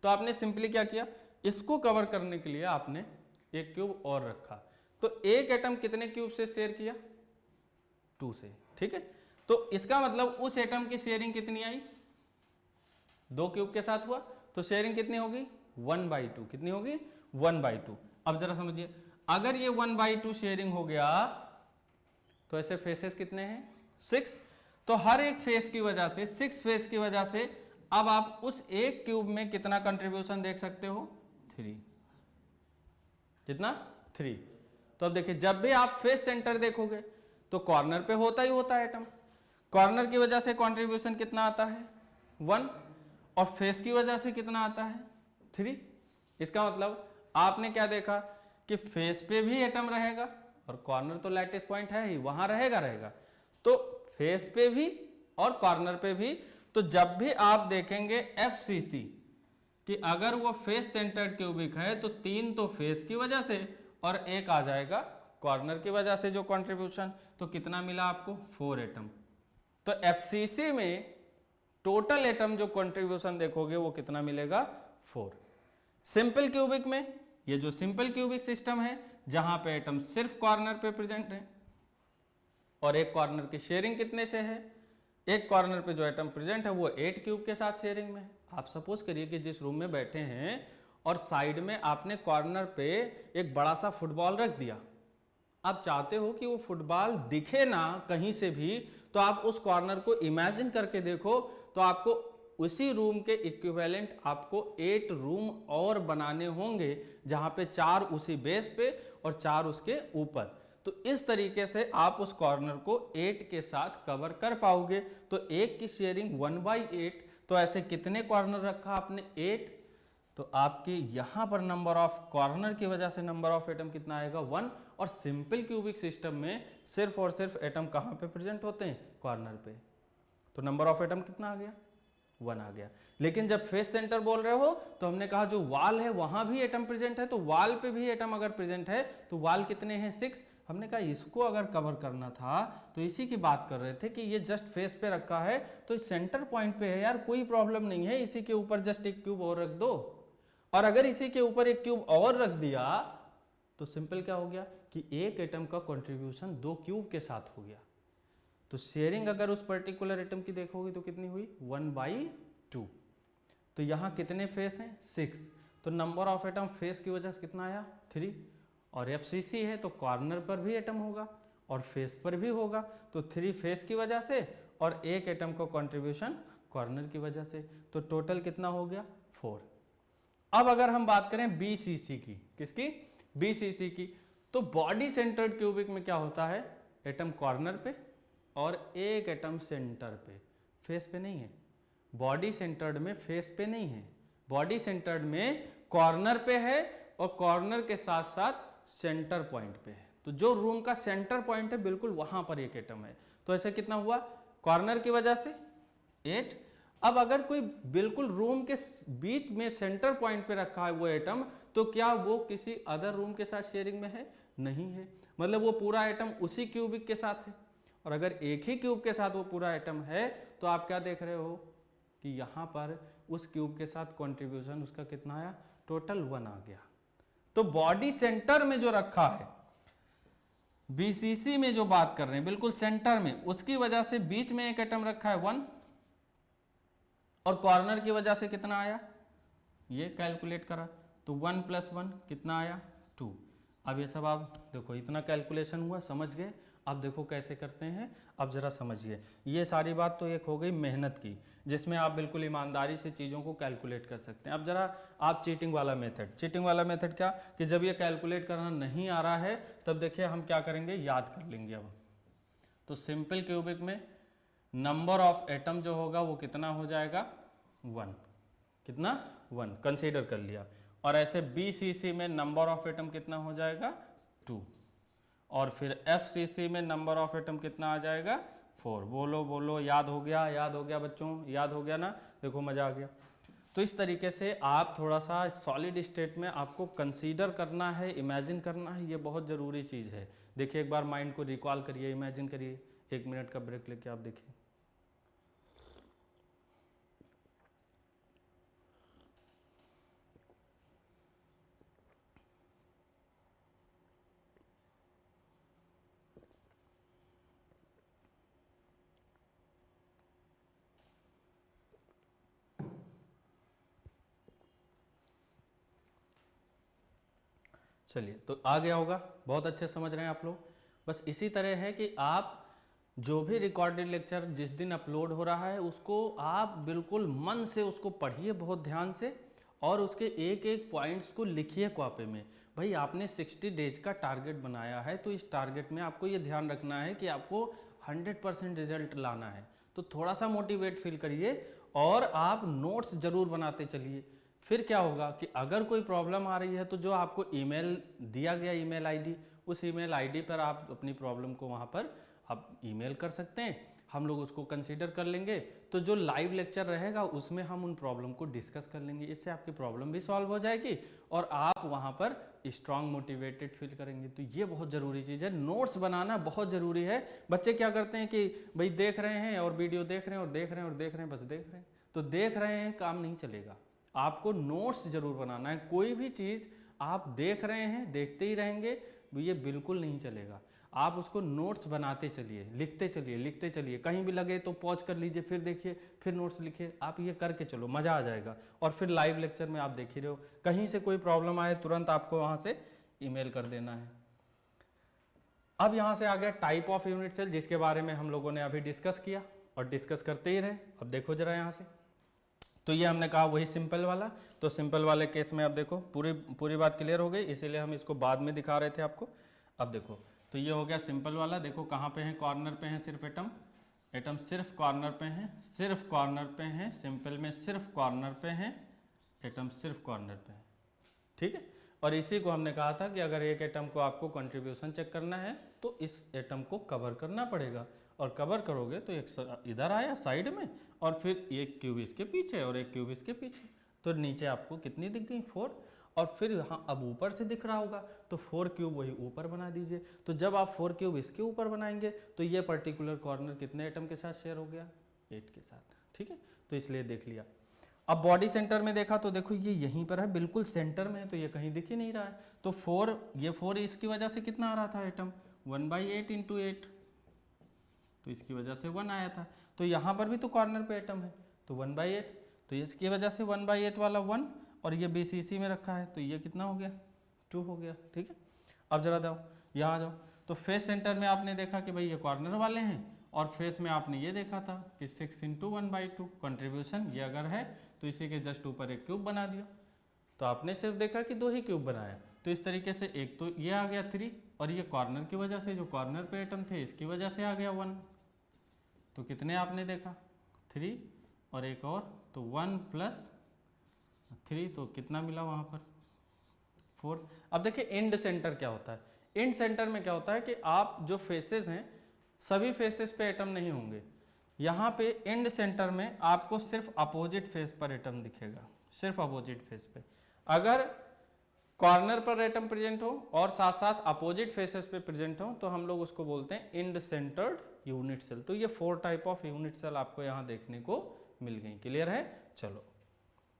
तो आपने सिंपली क्या किया, इसको कवर करने के लिए आपने एक क्यूब और रखा। तो एक एटम कितने क्यूब से शेयर किया, 2 से, ठीक है। तो इसका मतलब उस एटम की शेयरिंग कितनी आई, 2 क्यूब के साथ हुआ, तो शेयरिंग कितनी होगी, 1/2। कितनी होगी, 1/2। अब जरा समझिए, अगर ये 1/2 शेयरिंग हो गया तो ऐसे फेसेस कितने हैं, 6। तो हर एक फेस की वजह से, 6 फेस की वजह से अब आप उस एक क्यूब में कितना कंट्रीब्यूशन देख सकते हो, 3। कितना, 3। तो अब देखिए जब भी आप फेस सेंटर देखोगे तो कॉर्नर पे होता ही होता है एटम। कॉर्नर की वजह से कंट्रीब्यूशन कितना आता है 1 और फेस की वजह से कितना आता है 3। इसका मतलब आपने क्या देखा कि फेस पे भी एटम रहेगा और कॉर्नर तो लैटिस पॉइंट है ही, वहां रहेगा। तो फेस पे भी और कॉर्नर पे भी। तो जब भी आप देखेंगे FCC कि अगर वो फेस सेंटर्ड क्यूबिक है तो 3 तो फेस की वजह से और 1 आ जाएगा कॉर्नर की वजह से जो कंट्रीब्यूशन। तो कितना मिला आपको 4 एटम। तो FCC में टोटल एटम जो कंट्रीब्यूशन देखोगे वो कितना मिलेगा 4। सिंपल क्यूबिक में, ये जो सिंपल क्यूबिक सिस्टम है जहां पे एटम सिर्फ कॉर्नर पे प्रेजेंट है और एक कॉर्नर की शेयरिंग कितने से है, एक कॉर्नर पे जो एटम प्रेजेंट है वो 8 क्यूब के साथ शेयरिंग में है। आप सपोज करिए कि जिस रूम में बैठे हैं और साइड में आपने कॉर्नर पे एक बड़ा सा फुटबॉल रख दिया, आप चाहते हो कि वो फुटबॉल दिखे ना कहीं से भी, तो आप उस कॉर्नर को इमेजिन करके देखो तो आपको उसी रूम के इक्विवेलेंट आपको 8 रूम और बनाने होंगे जहां पे 4 उसी बेस पे और 4 उसके ऊपर। तो इस तरीके से आप उस कॉर्नर को 8 के साथ कवर कर पाओगे। तो 1 की शेयरिंग 1/8, तो ऐसे कितने कॉर्नर रखा आपने 8। तो आपके यहां पर नंबर ऑफ कॉर्नर की वजह से नंबर ऑफ एटम कितना आएगा 1। और सिंपल क्यूबिक सिस्टम में सिर्फ और सिर्फ एटम कहां पे प्रेजेंट होते हैं कॉर्नर पे। तो नंबर ऑफ एटम कितना आ गया 1 आ गया। लेकिन जब फेस सेंटर बोल रहे हो तो हमने कहा जो वाल है वहां भी एटम प्रेजेंट है, तो वाल पे भी एटम अगर प्रेजेंट है तो वाल कितने हैं 6। हमने कहा इसको अगर कवर करना था तो इसी की बात कर रहे थे कि ये जस्ट फेस पे रखा है तो सेंटर पॉइंट पे है यार, कोई प्रॉब्लम नहीं है, इसी के ऊपर जस्ट एक क्यूब और रख दो। और अगर इसी के ऊपर एक क्यूब और रख दिया तो सिंपल क्या हो गया कि एक एटम का कंट्रीब्यूशन 2 क्यूब के साथ हो गया। तो शेयरिंग अगर उस पर्टिकुलर एटम की देखोगे तो कितनी हुई 1/2। तो यहां कितने फेस हैं 6। तो नंबर ऑफ एटम फेस की वजह से कितना आया 3। और FCC है तो कॉर्नर पर भी एटम होगा और फेस पर भी होगा। तो 3 फेस की वजह से और एक एटम का कंट्रीब्यूशन कॉर्नर की वजह से। तो टोटल कितना हो गया 4। अब अगर हम बात करें BCC की, किसकी BCC की, तो बॉडी सेंटर्ड क्यूबिक में क्या होता है एटम कॉर्नर पे और एक एटम सेंटर पे, फेस पे नहीं है। बॉडी सेंटर्ड में फेस पे नहीं है, बॉडी सेंटर्ड में कॉर्नर पे है और कॉर्नर के साथ साथ सेंटर पॉइंट पे है। तो जो रूम का सेंटर पॉइंट है बिल्कुल वहां पर एक एटम है। तो ऐसे कितना हुआ कॉर्नर की वजह से 8। अब अगर कोई बिल्कुल रूम के बीच में सेंटर पॉइंट पे रखा है वो एटम, तो क्या वो किसी अदर रूम के साथ शेयरिंग में है, नहीं है। मतलब वो पूरा एटम उसी क्यूबिक के साथ है। और अगर एक ही क्यूब के साथ वो पूरा एटम है तो आप क्या देख रहे हो कि यहां पर उस क्यूब के साथ कंट्रीब्यूशन उसका कितना आया टोटल 1 आ गया। तो बॉडी सेंटर में जो रखा है BCC में जो बात कर रहे हैं बिल्कुल सेंटर में, उसकी वजह से बीच में एक एटम रखा है 1 और कॉर्नर की वजह से कितना आया ये कैलकुलेट करा तो 1 + 1 कितना आया 2। अब ये सब आप देखो इतना कैलकुलेशन हुआ, समझ गए। अब देखो कैसे करते हैं, अब जरा समझिए। ये सारी बात तो एक हो गई मेहनत की, जिसमें आप बिल्कुल ईमानदारी से चीज़ों को कैलकुलेट कर सकते हैं। अब जरा आप चीटिंग वाला मेथड क्या कि जब ये कैलकुलेट करना नहीं आ रहा है तब देखिए हम क्या करेंगे, याद कर लेंगे। अब तो सिंपल क्यूबिक में नंबर ऑफ एटम जो होगा वो कितना हो जाएगा 1, कितना 1 कंसीडर कर लिया। और ऐसे BCC में नंबर ऑफ एटम कितना हो जाएगा 2 और फिर FCC में नंबर ऑफ एटम कितना आ जाएगा 4। बोलो याद हो गया बच्चों, याद हो गया ना, देखो मजा आ गया। तो इस तरीके से आप थोड़ा सा सॉलिड स्टेट में आपको कंसीडर करना है, इमेजिन करना है, ये बहुत ज़रूरी चीज़ है। देखिए एक बार माइंड को रिकॉल करिए, इमेजिन करिए। 1 मिनट का ब्रेक लेके आप देखिए। चलिए तो आ गया होगा, बहुत अच्छे समझ रहे हैं आप लोग। बस इसी तरह है कि आप जो भी रिकॉर्डेड लेक्चर जिस दिन अपलोड हो रहा है उसको आप बिल्कुल मन से उसको पढ़िए बहुत ध्यान से, और उसके एक एक पॉइंट्स को लिखिए कॉपी में। भाई आपने 60 डेज का टारगेट बनाया है, तो इस टारगेट में आपको ये ध्यान रखना है कि आपको 100% रिजल्ट लाना है। तो थोड़ा सा मोटिवेट फील करिए और आप नोट्स जरूर बनाते चलिए। फिर क्या होगा कि अगर कोई प्रॉब्लम आ रही है तो जो आपको ईमेल दिया गया ईमेल आईडी, उस ईमेल आईडी पर आप अपनी प्रॉब्लम को वहाँ पर आप ईमेल कर सकते हैं, हम लोग उसको कंसीडर कर लेंगे। तो जो लाइव लेक्चर रहेगा उसमें हम उन प्रॉब्लम को डिस्कस कर लेंगे, इससे आपकी प्रॉब्लम भी सॉल्व हो जाएगी और आप वहाँ पर स्ट्रांग मोटिवेटेड फील करेंगे। तो ये बहुत ज़रूरी चीज़ है, नोट्स बनाना बहुत ज़रूरी है। बच्चे क्या करते हैं कि भाई देख रहे हैं और वीडियो देख रहे हैं और देख रहे हैं और देख रहे हैं, बस देख रहे हैं। तो देख रहे हैं काम नहीं चलेगा, आपको नोट्स जरूर बनाना है। कोई भी चीज़ आप देख रहे हैं देखते ही रहेंगे ये बिल्कुल नहीं चलेगा। आप उसको नोट्स बनाते चलिए, लिखते चलिए, लिखते चलिए। कहीं भी लगे तो पॉज कर लीजिए, फिर देखिए, फिर नोट्स लिखिए। आप ये करके चलो, मज़ा आ जाएगा। और फिर लाइव लेक्चर में आप देख ही रहे हो, कहीं से कोई प्रॉब्लम आए तुरंत आपको वहाँ से ईमेल कर देना है। अब यहाँ से आ गया टाइप ऑफ यूनिट सेल, जिसके बारे में हम लोगों ने अभी डिस्कस किया और डिस्कस करते ही रहे। अब देखो जरा यहाँ से, तो ये हमने कहा वही सिंपल वाला। तो सिंपल वाले केस में अब देखो पूरी बात क्लियर हो गई, इसीलिए हम इसको बाद में दिखा रहे थे आपको। अब देखो, तो ये हो गया सिंपल वाला। देखो कहाँ पे है, कॉर्नर पे है सिर्फ एटम सिर्फ कॉर्नर पे है, सिर्फ कॉर्नर पे है। सिंपल में सिर्फ कॉर्नर पे है, एटम सिर्फ कॉर्नर पे है, ठीक है। और इसी को हमने कहा था कि अगर एक एटम को आपको कंट्रीब्यूशन चेक करना है तो इस एटम को कवर करना पड़ेगा, और कवर करोगे तो एक इधर आया साइड में और फिर एक क्यूब इसके पीछे और एक क्यूब इसके पीछे। तो नीचे आपको कितनी दिख गई, 4। और फिर हाँ अब ऊपर से दिख रहा होगा तो 4 क्यूब वही ऊपर बना दीजिए। तो जब आप 4 क्यूब इसके ऊपर बनाएंगे तो ये पर्टिकुलर कॉर्नर कितने एटम के साथ शेयर हो गया, 8 के साथ, ठीक है। तो इसलिए देख लिया। अब बॉडी सेंटर में देखा तो देखो ये यहीं पर है, बिल्कुल सेंटर में है, तो ये कहीं दिख ही नहीं रहा है। तो 4, ये 4 इसकी वजह से कितना आ रहा था एटम, 1/8 × 8, तो इसकी वजह से 1 आया था। तो यहाँ पर भी तो कॉर्नर पे एटम है तो 1/8, तो इसकी वजह से 1/8 वाला 1, और ये BCC में रखा है तो ये कितना हो गया, 2 हो गया, ठीक है। अब जरा जाओ यहाँ जाओ, तो फेस सेंटर में आपने देखा कि भाई ये कॉर्नर वाले हैं, और फेस में आपने ये देखा था कि 6 × 1/2 कंट्रीब्यूशन, ये अगर है तो इसी के जस्ट ऊपर एक क्यूब बना दिया। तो आपने सिर्फ देखा कि 2 ही क्यूब बनाया। तो इस तरीके से एक तो ये आ गया 3, और ये कॉर्नर की वजह से, जो कॉर्नर पे एटम थे इसकी वजह से आ गया 1। तो कितने आपने देखा, 3 और एक और, तो 1 + 3, तो कितना मिला वहाँ पर, 4। अब देखिए एंड सेंटर क्या होता है। एंड सेंटर में क्या होता है कि आप जो फेसेस हैं सभी फेसेस पे एटम नहीं होंगे। यहाँ पे एंड सेंटर में आपको सिर्फ अपोजिट फेस पर एटम दिखेगा, सिर्फ अपोजिट फेस पे। अगर कॉर्नर पर एटम प्रेजेंट हो और साथ साथ अपोजिट फेसेस पे प्रेजेंट हो तो हम लोग उसको बोलते हैं एंड सेंटर्ड यूनिट सेल। तो ये 4 टाइप ऑफ यूनिट सेल आपको यहाँ देखने को मिल गई। क्लियर है, चलो।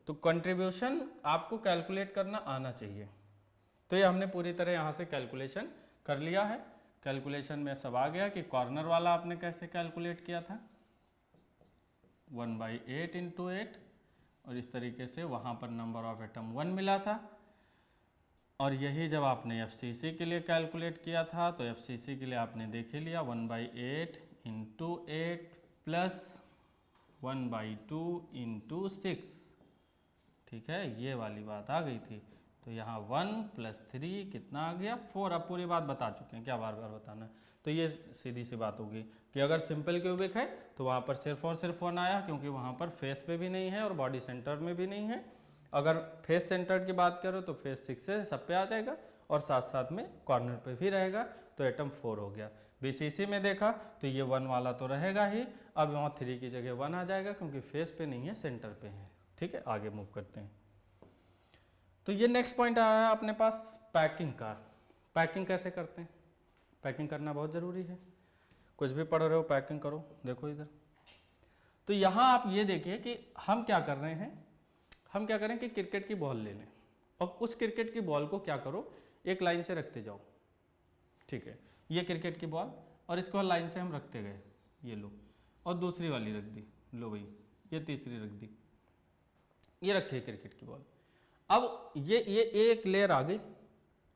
तो कंट्रीब्यूशन आपको कैलकुलेट करना आना चाहिए। तो ये हमने पूरी तरह यहाँ से कैलकुलेशन कर लिया है। कैलकुलेशन में सब आ गया कि कॉर्नर वाला आपने कैसे कैलकुलेट किया था, 1/8 × 8, और इस तरीके से वहाँ पर नंबर ऑफ एटम 1 मिला था। और यही जब आपने FCC के लिए कैलकुलेट किया था तो FCC के लिए आपने देख ही लिया, 1/8 × 8 + 1/2 × 6, ठीक है, ये वाली बात आ गई थी। तो यहाँ 1 + 3 कितना आ गया, 4। अब पूरी बात बता चुके हैं, क्या बार बार बताना है। तो ये सीधी सी बात होगी कि अगर सिंपल क्यूबिक है तो वहाँ पर सिर्फ और सिर्फ 1 आया, क्योंकि वहाँ पर फेस पे भी नहीं है और बॉडी सेंटर में भी नहीं है। अगर फेस सेंटर की बात करो तो फेस 6 से सब पे आ जाएगा, और साथ साथ में कॉर्नर पे भी रहेगा, तो एटम 4 हो गया। BCC में देखा तो ये 1 वाला तो रहेगा ही, अब वहाँ 3 की जगह 1 आ जाएगा क्योंकि फेस पे नहीं है, सेंटर पे है, ठीक है। आगे मूव करते हैं। तो ये नेक्स्ट पॉइंट आया अपने पास पैकिंग का। पैकिंग कैसे करते हैं, पैकिंग करना बहुत ज़रूरी है। कुछ भी पढ़ रहे हो पैकिंग करो। देखो इधर, तो यहाँ आप ये देखिए कि हम क्या कर रहे हैं, हम क्या करें कि क्रिकेट की बॉल ले लें और उस क्रिकेट की बॉल को क्या करो, एक लाइन से रखते जाओ, ठीक है। ये क्रिकेट की बॉल, और इसको लाइन से हम रखते गए, ये लो, और दूसरी वाली रख दी, लो भाई, ये तीसरी रख दी, ये रखी है क्रिकेट की बॉल। अब ये एक लेयर आ गई,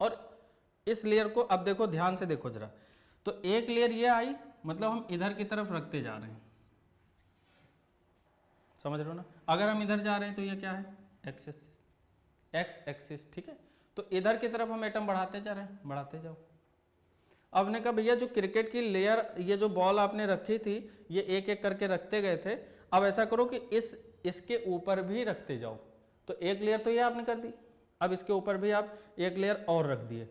और इस लेयर को अब देखो ध्यान से देखो जरा, तो एक लेयर ये आई, मतलब हम इधर की तरफ रखते जा रहे हैं, समझ रहे हो ना। अगर हम इधर जा रहे हैं तो ये क्या है, एक्सेस, एक्स एक्सिस, ठीक है। तो इधर की तरफ हम एटम बढ़ाते जा रहे हैं, बढ़ाते जाओ। अब ने कहा भैया जो क्रिकेट की लेयर, ये जो बॉल आपने रखी थी, ये एक एक करके रखते गए थे, अब ऐसा करो कि इसके ऊपर भी रखते जाओ। तो एक लेयर तो ये आपने कर दी, अब इसके ऊपर भी आप एक लेयर और रख दिए,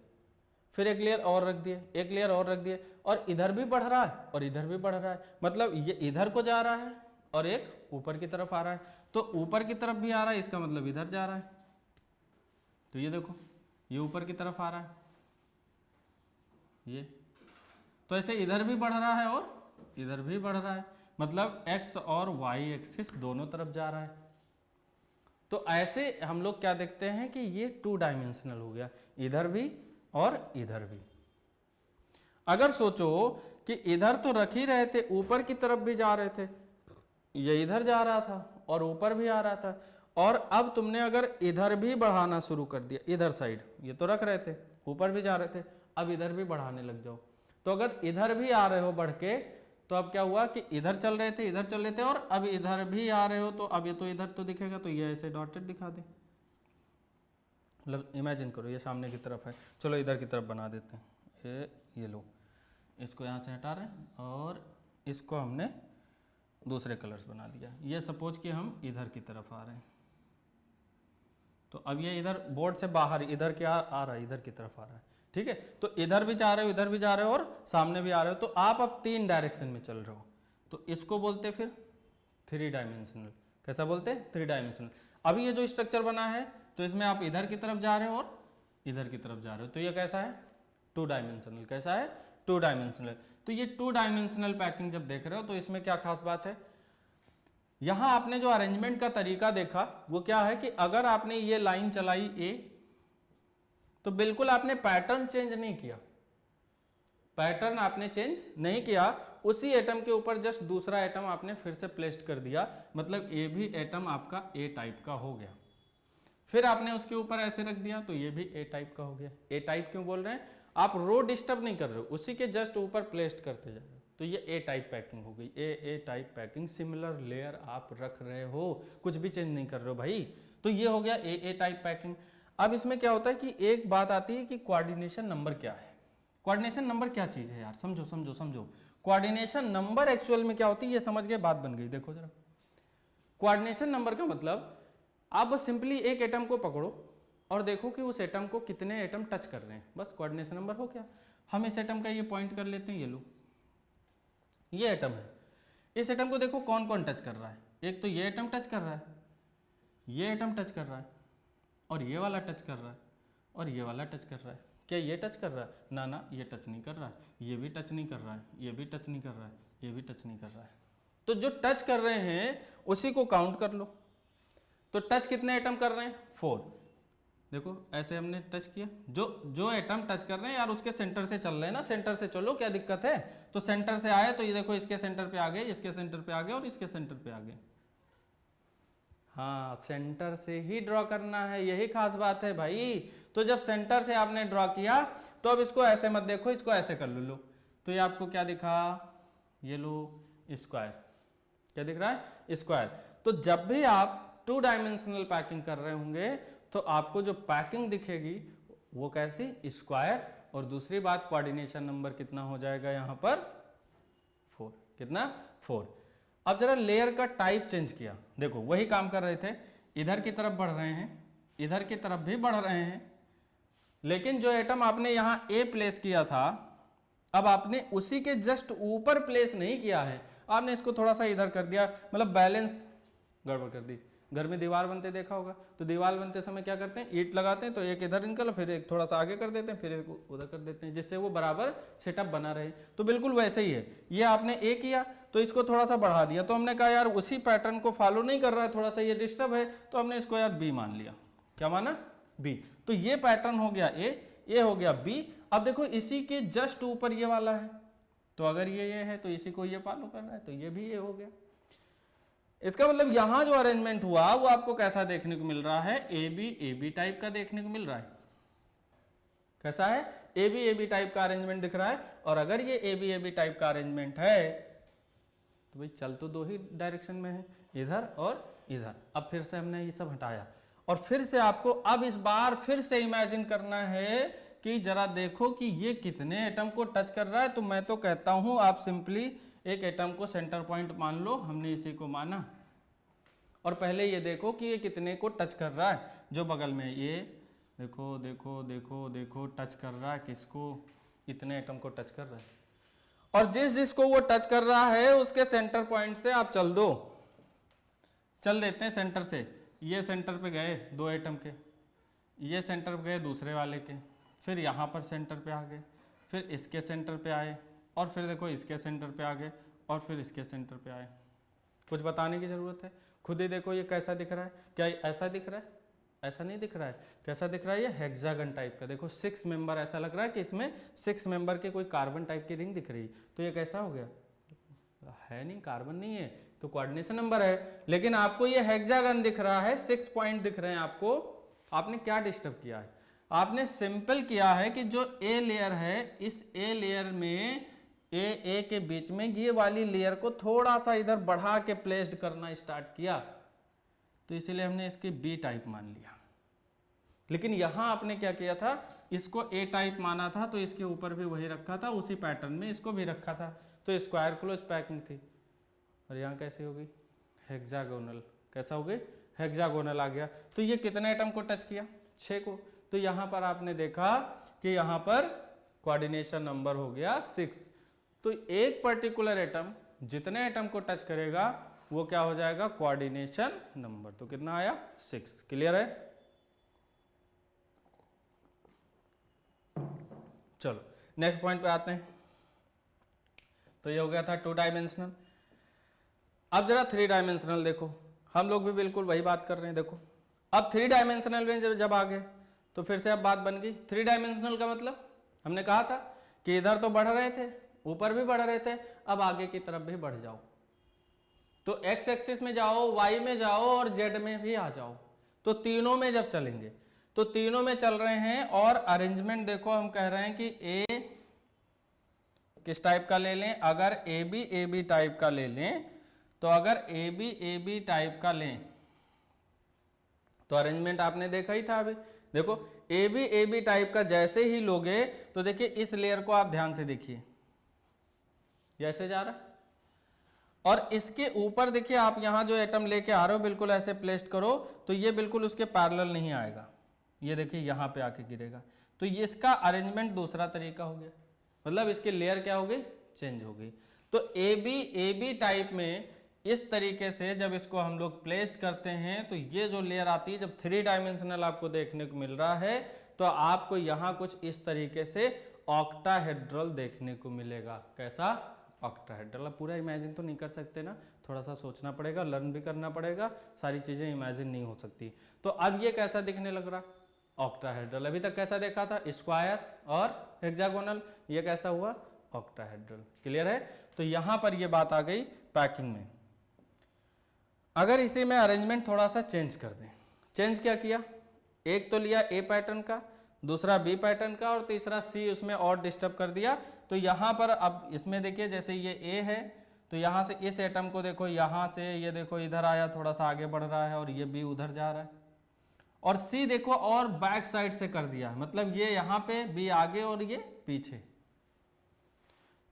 फिर एक लेयर और रख दिए, एक लेयर और रख दिए, और इधर भी बढ़ रहा है और इधर भी बढ़ रहा है, मतलब ये इधर को जा रहा है और एक ऊपर की तरफ आ रहा है। तो ऊपर की तरफ भी आ रहा है, इसका मतलब इधर जा रहा है। तो ये देखो, ये ऊपर की तरफ आ रहा है, ये तो ऐसे इधर भी बढ़ रहा है और इधर भी बढ़ रहा है, मतलब एक्स और वाई एक्सिस दोनों तरफ जा रहा है। तो ऐसे हम लोग क्या देखते हैं कि ये 2 डायमेंशनल हो गया, इधर भी और इधर भी। अगर सोचो कि इधर तो रख ही रहे थे, ऊपर की तरफ भी जा रहे थे, ये इधर जा रहा था और ऊपर भी आ रहा था, और अब तुमने अगर इधर भी बढ़ाना शुरू कर दिया, इधर साइड ये तो रख रहे थे, ऊपर भी जा रहे थे, अब इधर भी बढ़ाने लग जाओ। तो अगर इधर भी आ रहे हो बढ़ के, तो अब क्या हुआ कि इधर चल रहे थे, इधर चल रहे थे, और अब इधर भी आ रहे हो, तो अब ये तो इधर तो दिखेगा, तो ये ऐसे डॉटेड दिखा दे। मतलब इमेजिन करो ये सामने की तरफ है, चलो इधर की तरफ बना देते हैं, ये लो, इसको यहाँ से हटा रहे हैं और इसको हमने दूसरे कलर्स बना दिया। ये सपोज कि हम इधर की तरफ आ रहे हैं, तो अब ये इधर बोर्ड से बाहर इधर क्या आ रहा है, इधर की तरफ आ रहा है, ठीक है। तो इधर भी जा रहे हो, इधर भी जा रहे हो और सामने भी आ रहे हो, तो आप अब 3 डायरेक्शन में चल रहे हो, तो इसको बोलते फिर 3 डायमेंशनल। कैसा बोलते हैं? 3 डायमेंशनल। अभी ये जो स्ट्रक्चर बना है, तो इसमें आप इधर की तरफ जा रहे हो और इधर की तरफ जा रहे हो, तो ये कैसा है? 2 डायमेंशनल। कैसा है? 2 डायमेंशनल। तो ये 2 डायमेंशनल पैकिंग जब देख रहे हो, तो इसमें क्या खास बात है, यहां आपने जो अरेंजमेंट का तरीका देखा वो क्या है कि अगर आपने ये लाइन चलाई ए, तो बिल्कुल आपने पैटर्न चेंज नहीं किया, पैटर्न आपने चेंज नहीं किया, उसी एटम के ऊपर जस्ट दूसरा एटम आपने फिर से प्लेस्ड कर दिया, मतलब ये भी एटम आपका ए टाइप का हो गया। फिर आपने उसके ऊपर ऐसे रख दिया, तो ये भी ए टाइप का हो गया। ए टाइप क्यों बोल रहे हैं? आप रो डिस्टर्ब नहीं कर रहे हो, उसी के जस्ट ऊपर प्लेस्ड करते जा रहे हो, तो ये ए टाइप पैकिंग हो गई। ए टाइप पैकिंग, सिमिलर लेयर आप रख रहे हो, कुछ भी चेंज नहीं कर रहे हो भाई, तो ये हो गया ए टाइप पैकिंग। अब इसमें क्या होता है कि एक बात आती है कि कोऑर्डिनेशन नंबर क्या है। कोऑर्डिनेशन नंबर क्या चीज है यार, समझो समझो समझो। कोऑर्डिनेशन नंबर एक्चुअल में क्या होती है, ये समझ गए, बात बन गई। देखो जरा, कोऑर्डिनेशन नंबर का मतलब आप बस सिंपली एक एटम को पकड़ो और देखो कि उस एटम को कितने एटम टच कर रहे हैं, बस कोऑर्डिनेशन नंबर हो गया। हम इस एटम का ये पॉइंट कर लेते हैं, ये लो, ये एटम है, इस एटम को देखो कौन कौन टच कर रहा है। एक तो ये एटम टच कर रहा है, ये एटम टच कर रहा है, और ये वाला टच कर रहा है, और ये वाला टच कर रहा है। क्या ये टच कर रहा है? ना ना, ये टच नहीं कर रहा है, ये भी टच नहीं कर रहा है, ये भी टच नहीं कर रहा है, ये भी टच नहीं कर रहा है। तो जो टच कर रहे हैं उसी को काउंट कर लो। तो टच कितने एटम कर रहे हैं? 4। देखो ऐसे हमने टच किया, जो एटम टच कर रहे हैं यार उसके सेंटर से चल रहे हैं ना, सेंटर से चलो, क्या दिक्कत है? तो सेंटर से आए तो ये देखो इसके सेंटर पे आ गए, इसके सेंटर पे आ गए और इसके सेंटर पे आ गए। हाँ, सेंटर से ही ड्रॉ करना है, यही खास बात है भाई। तो जब सेंटर से आपने ड्रॉ किया, तो अब इसको ऐसे मत देखो, इसको ऐसे कर लो। तो ये आपको क्या दिखा? ये लो, स्क्वायर। क्या दिख रहा है? स्क्वायर। तो जब भी आप 2 डायमेंशनल पैकिंग कर रहे होंगे, तो आपको जो पैकिंग दिखेगी वो कैसी? स्क्वायर। और दूसरी बात, कोऑर्डिनेशन नंबर कितना हो जाएगा यहाँ पर? 4। कितना? 4। अब जरा लेयर का टाइप चेंज किया, देखो वही काम कर रहे थे, इधर की तरफ बढ़ रहे हैं, इधर की तरफ भी बढ़ रहे हैं, लेकिन जो एटम आपने यहां ए प्लेस किया था, अब आपने उसी के जस्ट ऊपर प्लेस नहीं किया है, आपने इसको थोड़ा सा इधर कर दिया, मतलब बैलेंस गड़बड़ कर दी। घर में दीवार बनते देखा होगा, तो दीवार बनते समय क्या करते हैं, ईंट लगाते हैं, तो एक इधर निकल, फिर एक थोड़ा सा आगे कर देते हैं, फिर एक उधर कर देते हैं, जिससे वो बराबर सेटअप बना रहे। तो बिल्कुल वैसे ही है, ये आपने ए किया तो इसको थोड़ा सा बढ़ा दिया, तो हमने कहा यार उसी पैटर्न को फॉलो नहीं कर रहा है, थोड़ा सा ये डिस्टर्ब है, तो हमने इसको यार बी मान लिया। क्या माना? बी। तो ये पैटर्न हो गया ए, ये हो गया बी। अब देखो इसी के जस्ट ऊपर ये वाला है, तो अगर ये है तो इसी को ये फॉलो कर रहा है, तो ये भी ये हो गया। इसका मतलब यहां जो अरेंजमेंट हुआ वो आपको कैसा देखने को मिल रहा है? ए बी टाइप का देखने को मिल रहा है। कैसा है? ए बी टाइप का अरेंजमेंट दिख रहा है। और अगर ये ए बी टाइप का अरेंजमेंट है, तो भाई चल तो 2 ही डायरेक्शन में है, इधर और इधर। अब फिर से हमने ये सब हटाया, और फिर से आपको अब इस बार फिर से इमेजिन करना है कि जरा देखो कि ये कितने एटम को टच कर रहा है। तो मैं तो कहता हूं आप सिंपली एक एटम को सेंटर पॉइंट मान लो, हमने इसी को माना, और पहले ये देखो कि ये कितने को टच कर रहा है जो बगल में, ये देखो देखो देखो देखो टच कर रहा है किसको, इतने एटम को टच कर रहा है। और जिस जिसको वो टच कर रहा है उसके सेंटर पॉइंट से आप चल देते हैं सेंटर से। ये सेंटर पे गए 2 एटम के, ये सेंटर पे गए दूसरे वाले के, फिर यहाँ पर सेंटर पे आ गए, फिर इसके सेंटर पे आए, और फिर देखो इसके सेंटर पे आ गए, और फिर इसके सेंटर पे आए। कुछ बताने की ज़रूरत है, खुद ही देखो ये कैसा दिख रहा है। क्या ऐसा दिख रहा है? ऐसा नहीं दिख रहा है। कैसा दिख रहा है? ये हेक्सागन टाइप का। देखो 6 मेंबर, ऐसा लग रहा है कि इसमें 6 मेंबर के कोई कार्बन टाइप की रिंग दिख रही। तो ये कैसा हो गया? है नहीं, कार्बन नहीं है, तो कोऑर्डिनेशन नंबर है। लेकिन आपको ये हेक्सागन दिख रहा है, 6 पॉइंट दिख रहे हैं आपको। आपने क्या डिस्टर्ब किया है? आपने सिंपल किया है कि जो ए लेयर है, इस ए लेयर में ए के बीच में ये वाली लेयर को थोड़ा सा इधर बढ़ा के प्लेस्ड करना स्टार्ट किया, तो इसीलिए हमने इसकी बी टाइप मान लिया। लेकिन यहां आपने क्या किया था, इसको ए टाइप माना था, तो इसके ऊपर भी वही रखा था, उसी पैटर्न में इसको भी रखा था, तो स्क्वायर क्लोज पैकिंग थी। और यहाँ कैसे होगी? हेक्सागोनल। कैसा हो गई? हेक्सागोनल आ गया। तो ये कितने एटम को टच किया? 6 को। तो यहाँ पर आपने देखा कि यहाँ पर कोऑर्डिनेशन नंबर हो गया 6। तो एक पर्टिकुलर एटम जितने एटम को टच करेगा वो क्या हो जाएगा? Coordination number. तो कितना आया? 6। क्लियर है? चलो नेक्स्ट पॉइंट पे आते हैं। तो ये हो गया था 2 डायमेंशनल। अब जरा 3 डायमेंशनल देखो, हम लोग भी बिल्कुल वही बात कर रहे हैं। देखो अब 3 डायमेंशनल में जब आ गए तो फिर से अब बात बन गई। 3 डायमेंशनल का मतलब हमने कहा था कि इधर तो बढ़ रहे थे, ऊपर भी बढ़ रहे थे, अब आगे की तरफ भी बढ़ जाओ। तो एक्स एक्सिस में जाओ, वाई में जाओ और जेड में भी आ जाओ। तो तीनों में जब चलेंगे, तो तीनों में चल रहे हैं। और अरेंजमेंट देखो, हम कह रहे हैं कि ए किस टाइप का ले लें? अगर ए बी टाइप का ले लें, तो अगर ए बी टाइप का लें तो अरेंजमेंट आपने देखा ही था। अभी देखो ए बी टाइप का जैसे ही लोगे तो देखिए इस लेयर को आप ध्यान से देखिए, जैसे जा रहा है, और इसके ऊपर देखिए आप यहां जो एटम लेके आ रहे हो बिल्कुल ऐसे प्लेस्ड करो, तो ये बिल्कुल उसके पैरेलल नहीं आएगा, ये देखिए यहां पे आके गिरेगा। तो ये इसका अरेंजमेंट दूसरा तरीका हो गया, मतलब इसकी लेयर क्या हो गई? चेंज हो गई। तो ए बी टाइप में इस तरीके से जब इसको हम लोग प्लेस्ड करते हैं तो ये जो लेयर आती है, जब 3 डायमेंशनल आपको देखने को मिल रहा है, तो आपको यहां कुछ इस तरीके से ऑक्टाहेड्रल देखने को मिलेगा। कैसा? ऑक्टाहेड्रल। अब पूरा इमेजिन तो नहीं कर सकते ना, थोड़ा सा सोचना पड़ेगा, लर्न भी करना पड़ेगा, सारी चीजें इमेजिन नहीं हो सकती। तो अब ये कैसा दिखने लग रहा? ऑक्टाहेड्रल। अभी तक कैसा देखा था? स्क्वायर और हेक्सागोनल। ये कैसा हुआ? ऑक्टाहेड्रल। क्लियर है? तो यहां पर ये बात आ गई पैकिंग में। अगर इसे मैं अरेंजमेंट थोड़ा सा चेंज कर दें, चेंज क्या किया? एक तो लिया ए पैटर्न का, दूसरा बी पैटर्न का, और तीसरा सी उसमें और डिस्टर्ब कर दिया। तो यहाँ पर अब इसमें देखिए जैसे ये ए है, तो यहाँ से इस एटम को देखो, यहाँ से ये देखो इधर आया, थोड़ा सा आगे बढ़ रहा है, और ये बी उधर जा रहा है। और सी देखो और बैक साइड से कर दिया, मतलब ये यहाँ पे, बी आगे और ये पीछे।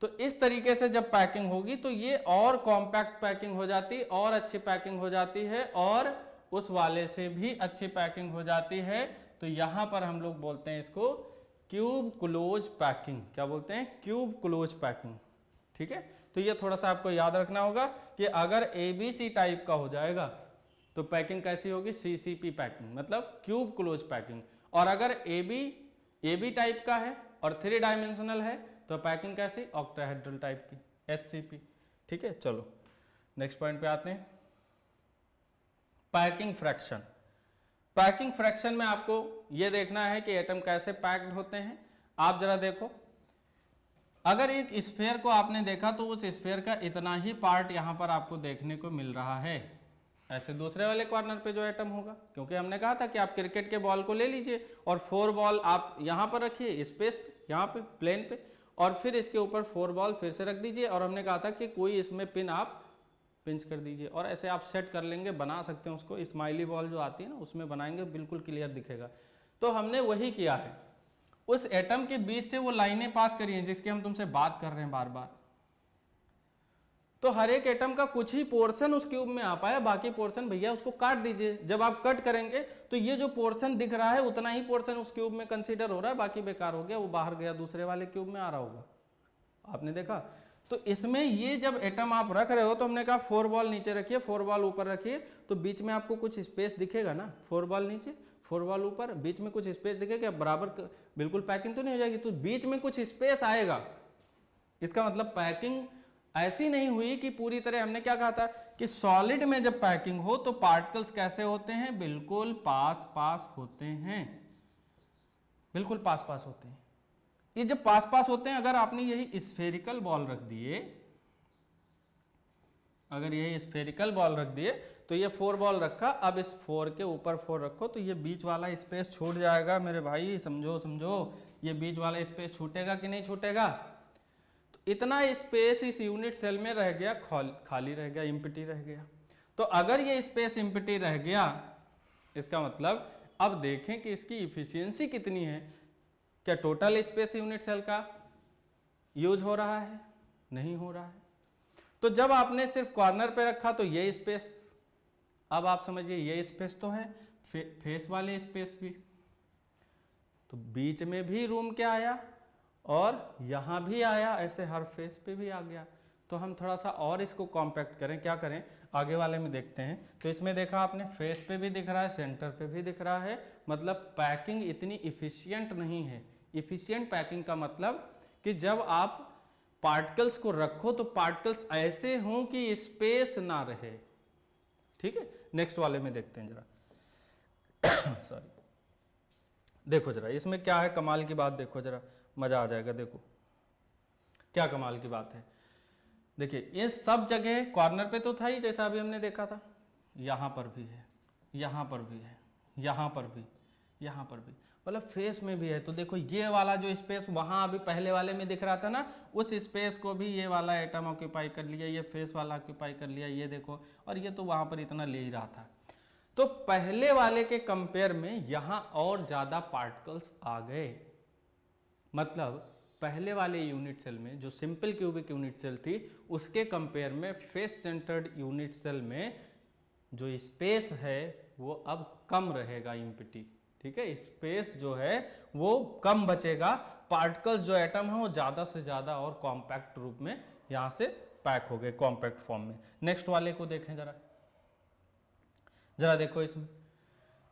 तो इस तरीके से जब पैकिंग होगी तो ये और कॉम्पैक्ट पैकिंग हो जाती, और अच्छी पैकिंग हो जाती है, और उस वाले से भी अच्छी पैकिंग हो जाती है। तो यहां पर हम लोग बोलते हैं इसको क्यूब क्लोज पैकिंग। क्या बोलते हैं? Cube close packing. ठीक है? तो ये थोड़ा सा आपको याद रखना होगा कि अगर ABC टाइप का हो जाएगा तो पैकिंग कैसी होगी? CCP पैकिंग, मतलब क्यूब क्लोज पैकिंग। और अगर AB टाइप का है और 3 डायमेंशनल है तो पैकिंग कैसी? ऑक्टाहेड्रल टाइप की, SCP। ठीक है? चलो नेक्स्ट पॉइंट पे आते हैं, पैकिंग फ्रैक्शन। पैकिंग फ्रैक्शन में आपको यह देखना है कि एटम कैसे पैक्ड होते हैं। आप जरा देखो, अगर एक स्फीयर को आपने देखा तो उस स्फीयर का इतना ही पार्ट यहां पर आपको देखने को मिल रहा है। ऐसे दूसरे वाले कॉर्नर पे जो एटम होगा, क्योंकि हमने कहा था कि आप क्रिकेट के बॉल को ले लीजिए और 4 बॉल आप यहां पर रखिए स्पेस पे, यहां पे प्लेन पे, और फिर इसके ऊपर 4 बॉल फिर से रख दीजिए, और हमने कहा था कि कोई इसमें पिन आप पिंच कर दीजिए और ऐसे आप सेट कर लेंगे, बना सकते हैं उसको। स्माइली बॉल जो आती है ना उसमें बनाएंगे, बिल्कुल क्लियर दिखेगा। तो हमने वही किया है, उस एटम के बीच से वो लाइनें पास करी हैं जिसकी हम तुमसे बात कर रहे हैं बार बार। तो हर एक एटम का कुछ ही पोर्शन उस क्यूब में आ पाया, बाकी पोर्शन भैया उसको काट दीजिए। जब आप कट करेंगे तो ये जो पोर्शन दिख रहा है उतना ही पोर्शन उस क्यूब में कंसीडर हो रहा है, बाकी बेकार हो गया, वो बाहर गया, दूसरे वाले क्यूब में आ रहा होगा। आपने देखा। तो इसमें ये जब एटम आप रख रहे हो तो हमने कहा 4 बॉल नीचे रखिए, 4 बॉल ऊपर रखिए, तो बीच में आपको कुछ स्पेस दिखेगा ना। 4 बॉल नीचे, 4 बॉल ऊपर, बीच में कुछ स्पेस दिखेगा, बराबर बिल्कुल पैकिंग तो नहीं हो जाएगी, तो बीच में कुछ स्पेस आएगा। इसका मतलब पैकिंग ऐसी नहीं हुई कि पूरी तरह, हमने क्या कहा था कि सॉलिड में जब पैकिंग हो तो पार्टिकल्स कैसे होते हैं, बिल्कुल पास पास होते हैं, बिल्कुल पास पास होते हैं। ये जब पास पास होते हैं, अगर आपने यही स्फेरिकल बॉल रख दिए, अगर यही स्फेरिकल बॉल रख दिए तो ये 4 बॉल रखा, अब इस 4 के ऊपर 4 रखो तो ये बीच वाला स्पेस छूट जाएगा मेरे भाई, समझो समझो, ये बीच वाला स्पेस छूटेगा कि नहीं छूटेगा। तो इतना स्पेस इस यूनिट सेल में रह गया, खाली रह गया, इम्प्टी रह गया। तो अगर ये स्पेस इम्प्टी रह गया, इसका मतलब अब देखें कि इसकी इफिशियंसी कितनी है। क्या टोटल स्पेस यूनिट सेल का यूज हो रहा है, नहीं हो रहा है। तो जब आपने सिर्फ कॉर्नर पे रखा तो ये स्पेस, अब आप समझिए ये स्पेस तो है, फेस वाले स्पेस भी, तो बीच में भी रूम क्या आया और यहां भी आया, ऐसे हर फेस पे भी आ गया। तो हम थोड़ा सा और इसको कॉम्पैक्ट करें, क्या करें, आगे वाले में देखते हैं। तो इसमें देखा आपने फेस पे भी दिख रहा है, सेंटर पे भी दिख रहा है, मतलब पैकिंग इतनी इफिशियंट नहीं है। इफिशियंट पैकिंग का मतलब कि जब आप पार्टिकल्स को रखो तो पार्टिकल्स ऐसे हों कि स्पेस ना रहे। ठीक है, नेक्स्ट वाले में देखते हैं जरा। सॉरी, देखो जरा इसमें क्या है कमाल की बात, देखो जरा मजा आ जाएगा। देखो क्या कमाल की बात है, देखिए ये सब जगह कॉर्नर पे तो था ही, जैसा अभी हमने देखा था, यहां पर भी है, यहां पर भी है, यहां पर भी, यहां पर भी, मतलब फेस में भी है। तो देखो ये वाला जो स्पेस वहां अभी पहले वाले में दिख रहा था ना, उस स्पेस को भी ये वाला एटम ऑक्यूपाई कर लिया, ये फेस वाला ऑक्यूपाई कर लिया, ये देखो, और ये तो वहां पर इतना ले ही रहा था। तो पहले वाले के कंपेयर में यहां और ज्यादा पार्टिकल्स आ गए। मतलब पहले वाले यूनिट सेल में जो सिंपल क्यूबिक यूनिट सेल थी, उसके कंपेयर में फेस सेंटर्ड यूनिट सेल में जो स्पेस है वो अब कम रहेगा, इम्पिटी। ठीक है, स्पेस जो है वो कम बचेगा, पार्टिकल्स जो एटम है वो ज्यादा से ज्यादा और कॉम्पैक्ट रूप में यहां से पैक हो गए, कॉम्पैक्ट फॉर्म में। नेक्स्ट वाले को देखें जरा, जरा देखो इसमें,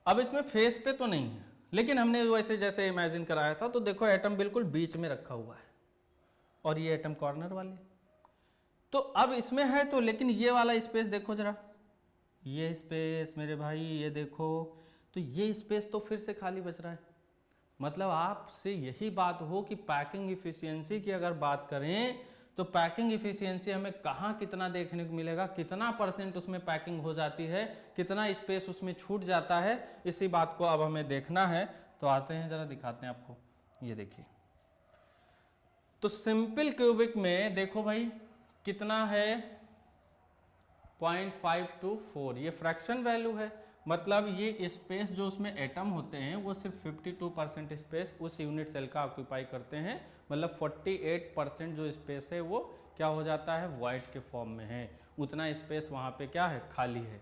अब इसमें फेस पे तो नहीं है, लेकिन हमने वैसे जैसे इमेजिन कराया था, तो देखो एटम बिल्कुल बीच में रखा हुआ है और ये एटम कॉर्नर वाले। तो अब इसमें है तो, लेकिन ये वाला स्पेस देखो जरा, ये स्पेस मेरे भाई, ये देखो, तो ये स्पेस तो फिर से खाली बच रहा है। मतलब आपसे यही बात हो कि पैकिंग इफिशियंसी की अगर बात करें तो पैकिंग इफिशियंसी हमें कहाँ कितना देखने को मिलेगा, कितना % उसमें पैकिंग हो जाती है, कितना स्पेस उसमें छूट जाता है, इसी बात को अब हमें देखना है। तो आते हैं जरा दिखाते हैं आपको, ये देखिए। तो सिंपल क्यूबिक में देखो भाई कितना है, 0.524, ये फ्रैक्शन वैल्यू है। मतलब ये स्पेस जो उसमें एटम होते हैं वो सिर्फ 52% स्पेस उस यूनिट सेल का ऑक्यूपाई करते हैं, मतलब 48% जो स्पेस है वो क्या हो जाता है, वॉइड के फॉर्म में है, उतना स्पेस वहाँ पे क्या है, खाली है।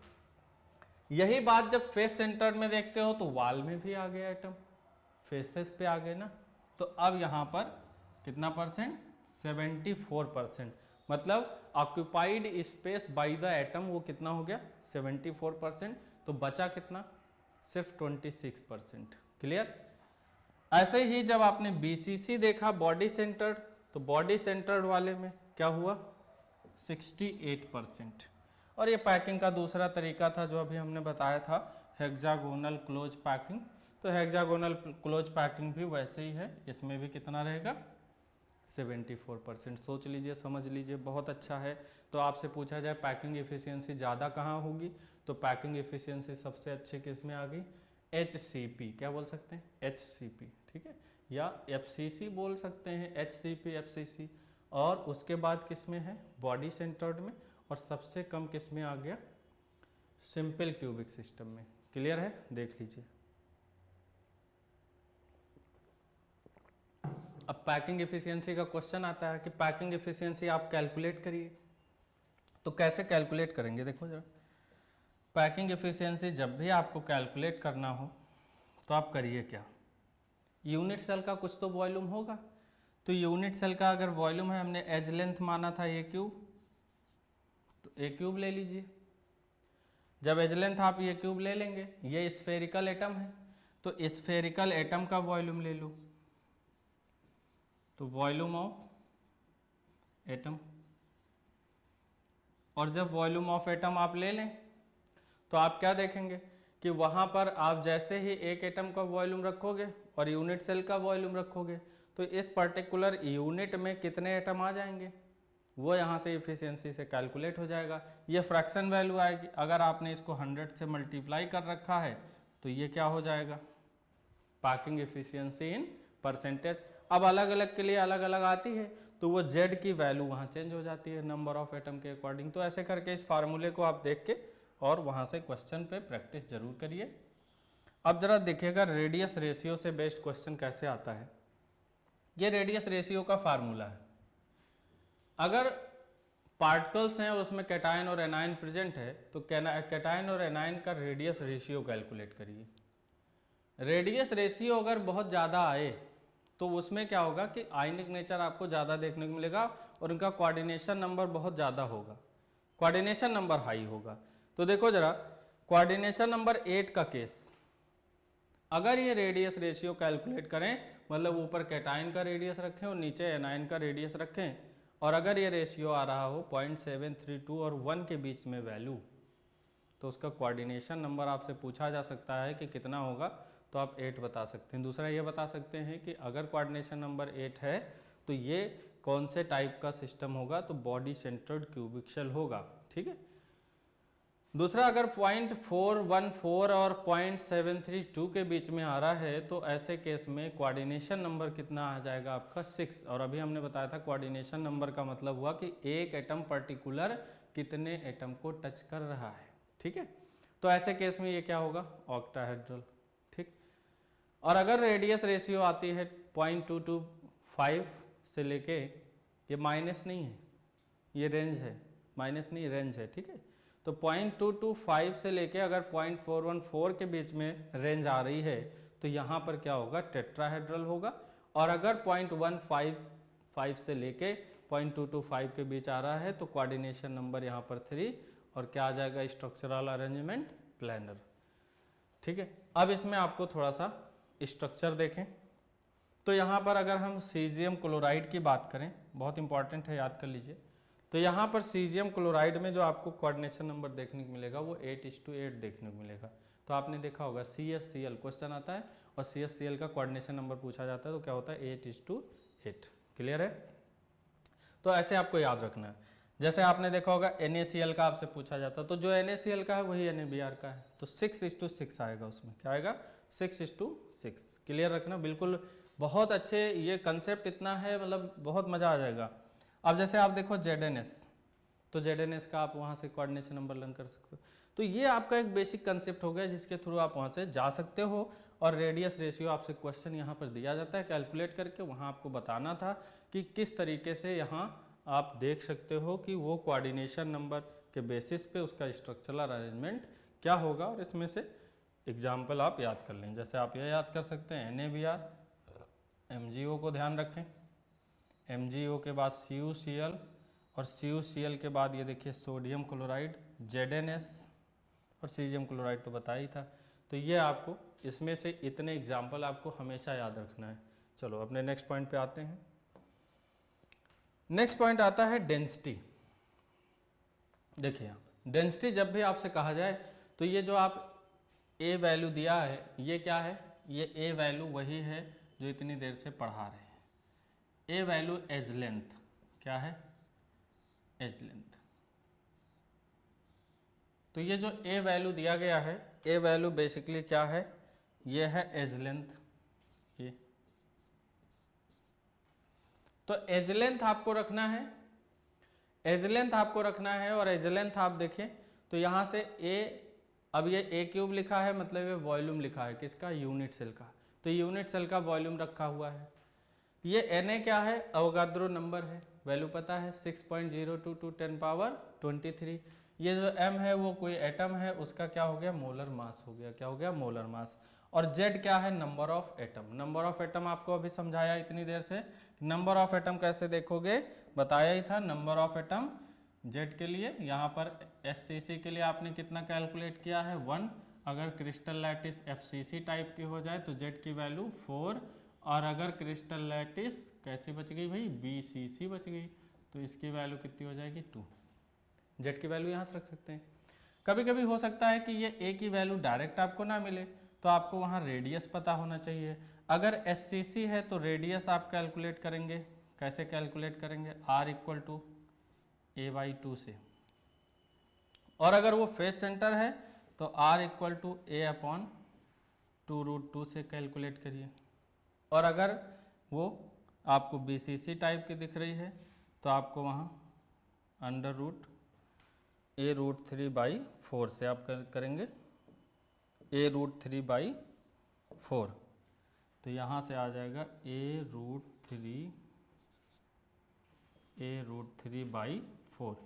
यही बात जब फेस सेंटर में देखते हो तो वॉल में भी आ गया एटम, फेसेस पे आ गए ना। तो अब यहाँ पर कितना %, 74%, मतलब occupied space by the atom वो कितना हो गया, 74%। तो बचा कितना, सिर्फ 26%। क्लियर। ऐसे ही जब आपने BCC देखा, बॉडी सेंटर्ड, तो बॉडी सेंटर्ड वाले में क्या हुआ, 68%। और ये पैकिंग का दूसरा तरीका था जो अभी हमने बताया था, हेक्सागोनल क्लोज पैकिंग। तो हेक्सागोनल क्लोज पैकिंग भी वैसे ही है, इसमें भी कितना रहेगा, 74%। सोच लीजिए, समझ लीजिए, बहुत अच्छा है। तो आपसे पूछा जाए पैकिंग एफिशिएंसी ज़्यादा कहाँ होगी, तो पैकिंग एफिशिएंसी सबसे अच्छे किस में आ गई, HCP, क्या बोल सकते हैं, HCP, ठीक है, या FCC बोल सकते हैं, HCP FCC। और उसके बाद किस में है, बॉडी सेंटर्ड में। और सबसे कम किस में आ गया, सिंपल क्यूबिक सिस्टम में। क्लियर है, देख लीजिए। अब पैकिंग एफिशिएंसी का क्वेश्चन आता है कि पैकिंग एफिशिएंसी आप कैलकुलेट करिए। तो कैसे कैलकुलेट करेंगे, देखो जरा। पैकिंग एफिशिएंसी जब भी आपको कैलकुलेट करना हो तो आप करिए क्या, यूनिट सेल का कुछ तो वॉल्यूम होगा। तो यूनिट सेल का अगर वॉल्यूम है, हमने एज लेंथ माना था ए क्यूब, तो ए क्यूब ले लीजिए। जब एज लेंथ आप ये क्यूब ले लेंगे, ये स्फेरिकल एटम है तो स्फेरिकल एटम का वॉल्यूम ले लो, तो वॉल्यूम ऑफ एटम। और जब वॉल्यूम ऑफ एटम आप ले लें तो आप क्या देखेंगे कि वहाँ पर आप जैसे ही एक एटम का वॉल्यूम रखोगे और यूनिट सेल का वॉल्यूम रखोगे तो इस पर्टिकुलर यूनिट में कितने एटम आ जाएंगे, वो यहाँ से इफिशियंसी से कैलकुलेट हो जाएगा। ये फ्रैक्शन वैल्यू आएगी। अगर आपने इसको 100 से मल्टीप्लाई कर रखा है तो ये क्या हो जाएगा, पैकिंग एफिशिएंसी इन परसेंटेज। अब अलग अलग के लिए अलग अलग आती है तो वो Z की वैल्यू वहाँ चेंज हो जाती है नंबर ऑफ एटम के अकॉर्डिंग। तो ऐसे करके इस फार्मूले को आप देख के और वहाँ से क्वेश्चन पे प्रैक्टिस जरूर करिए। अब जरा देखिएगा रेडियस रेशियो से बेस्ड क्वेश्चन कैसे आता है। ये रेडियस रेशियो का फार्मूला है। अगर पार्टिकल्स हैं और उसमें कैटायन और एनायन प्रेजेंट है तो कैटायन और एनायन का रेडियस रेशियो कैलकुलेट करिए। रेडियस रेशियो अगर बहुत ज़्यादा आए तो उसमें क्या होगा कि आयनिक नेचर आपको ज़्यादा देखने को मिलेगा और उनका कोऑर्डिनेशन नंबर बहुत ज़्यादा होगा, कोऑर्डिनेशन नंबर हाई होगा। तो देखो जरा, कोऑर्डिनेशन नंबर 8 का केस, अगर ये रेडियस रेशियो कैलकुलेट करें, मतलब ऊपर कैटायन का रेडियस रखें और नीचे एनायन का रेडियस रखें, और अगर ये रेशियो आ रहा हो 0.732 और 1 के बीच में वैल्यू, तो उसका कोऑर्डिनेशन नंबर आपसे पूछा जा सकता है कि कितना होगा, तो आप 8 बता सकते हैं। दूसरा ये बता सकते हैं कि अगर कोऑर्डिनेशन नंबर 8 है तो ये कौन से टाइप का सिस्टम होगा, तो बॉडी सेंटर्ड क्यूबिकल होगा। ठीक है। दूसरा, अगर 0.414 और 0.732 के बीच में आ रहा है तो ऐसे केस में कोऑर्डिनेशन नंबर कितना आ जाएगा आपका 6। और अभी हमने बताया था कोऑर्डिनेशन नंबर का मतलब हुआ कि एक एटम पर्टिकुलर कितने एटम को टच कर रहा है। ठीक है। तो ऐसे केस में ये क्या होगा, ऑक्टाहेड्रल। ठीक। और अगर रेडियस रेशियो आती है 0.225 से लेके, ये माइनस नहीं है, ये रेंज है, माइनस नहीं रेंज है। ठीक है। तो 0.225 से लेके अगर 0.414 के बीच में रेंज आ रही है तो यहाँ पर क्या होगा, टेट्राहेड्रल होगा। और अगर 0.155 से लेके 0.225 के बीच आ रहा है तो कोऑर्डिनेशन नंबर यहाँ पर 3 और क्या आ जाएगा, स्ट्रक्चरल अरेंजमेंट प्लानर। ठीक है। अब इसमें आपको थोड़ा सा स्ट्रक्चर देखें तो यहाँ पर अगर हम सीजियम क्लोराइड की बात करें, बहुत इंपॉर्टेंट है, याद कर लीजिए। तो यहाँ पर सीजियम क्लोराइड में जो आपको कोऑर्डिनेशन नंबर देखने को मिलेगा वो 8:8 देखने को मिलेगा। तो आपने देखा होगा CSCl क्वेश्चन आता है और CSCl का कोऑर्डिनेशन नंबर पूछा जाता है तो क्या होता है, 8:8। क्लियर है। तो ऐसे आपको याद रखना है। जैसे आपने देखा होगा NaCl का आपसे पूछा जाता है तो जो NaCl का है वही NaBr का है, तो 6:6 आएगा, उसमें क्या आएगा, 6:6। क्लियर रखना बिल्कुल, बहुत अच्छे। ये कंसेप्ट इतना है, मतलब बहुत मज़ा आ जाएगा। अब जैसे आप देखो ZNS, तो ZNS का आप वहाँ से कोऑर्डिनेशन नंबर लर्न कर सकते हो। तो ये आपका एक बेसिक कंसेप्ट हो गया जिसके थ्रू आप वहाँ से जा सकते हो। और रेडियस रेशियो आपसे क्वेश्चन यहाँ पर दिया जाता है कैलकुलेट करके, वहाँ आपको बताना था कि किस तरीके से यहाँ आप देख सकते हो कि वो कोऑर्डिनेशन नंबर के बेसिस पे उसका स्ट्रक्चरल अरेंजमेंट क्या होगा। और इसमें से एग्जाम्पल आप याद कर लें। जैसे आप यह याद कर सकते हैं NaBr, MgO को ध्यान रखें, MgO के बाद CuCl और CuCl के बाद ये देखिए सोडियम क्लोराइड, ZNS और सीजियम क्लोराइड तो बताया ही था। तो ये आपको इसमें से इतने एग्जाम्पल आपको हमेशा याद रखना है। चलो अपने नेक्स्ट पॉइंट पे आते हैं। नेक्स्ट पॉइंट आता है डेंसिटी। देखिए आप, डेंसिटी जब भी आपसे कहा जाए तो ये जो आप A वैल्यू दिया है ये क्या है, ये A वैल्यू वही है जो इतनी देर से पढ़ा रहे हैं। A वैल्यू एज लेंथ, क्या है, एज लेंथ। तो ये जो A वैल्यू दिया गया है, A वैल्यू बेसिकली क्या है, ये है एज लेंथ। ये तो एज लेंथ आपको रखना है एज लेंथ आपको रखना है, और एज लेंथ आप देखें तो यहाँ से ए, अब ये ए क्यूब लिखा है मतलब ये वॉल्यूम लिखा है किसका, यूनिट सेल का, तो यूनिट सेल का वॉल्यूम रखा हुआ है। ये Na क्या है, अवोगाद्रो नंबर है, वैल्यू पता है 6.02 × 10⁻23। ये जो m है वो कोई एटम है, उसका क्या हो गया, मोलर मास हो गया, क्या हो गया, मोलर मास। और z क्या है, number of atom. Number of atom आपको अभी समझाया इतनी देर से, नंबर ऑफ एटम कैसे देखोगे, बताया ही था। नंबर ऑफ एटम z के लिए, यहाँ पर SCC के लिए आपने कितना कैलकुलेट किया है, 1। अगर क्रिस्टल लैटिस FCC टाइप की हो जाए तो z की वैल्यू 4, और अगर क्रिस्टल लैटिस कैसी बच गई भाई, BCC बच गई, तो इसकी वैल्यू कितनी हो जाएगी, 2। z की वैल्यू यहाँ से रख सकते हैं। कभी कभी हो सकता है कि ये a की वैल्यू डायरेक्ट आपको ना मिले, तो आपको वहाँ रेडियस पता होना चाहिए। अगर SCC है तो रेडियस आप कैलकुलेट करेंगे, कैसे कैलकुलेट करेंगे, r = a/2 से। और अगर वो फेस सेंटर है तो r = a/2√2 से कैलकुलेट करिए। और अगर वो आपको BCC टाइप की दिख रही है तो आपको वहाँ √a√3/4 से आप करेंगे, a√3/4, तो यहाँ से आ जाएगा a√3/4।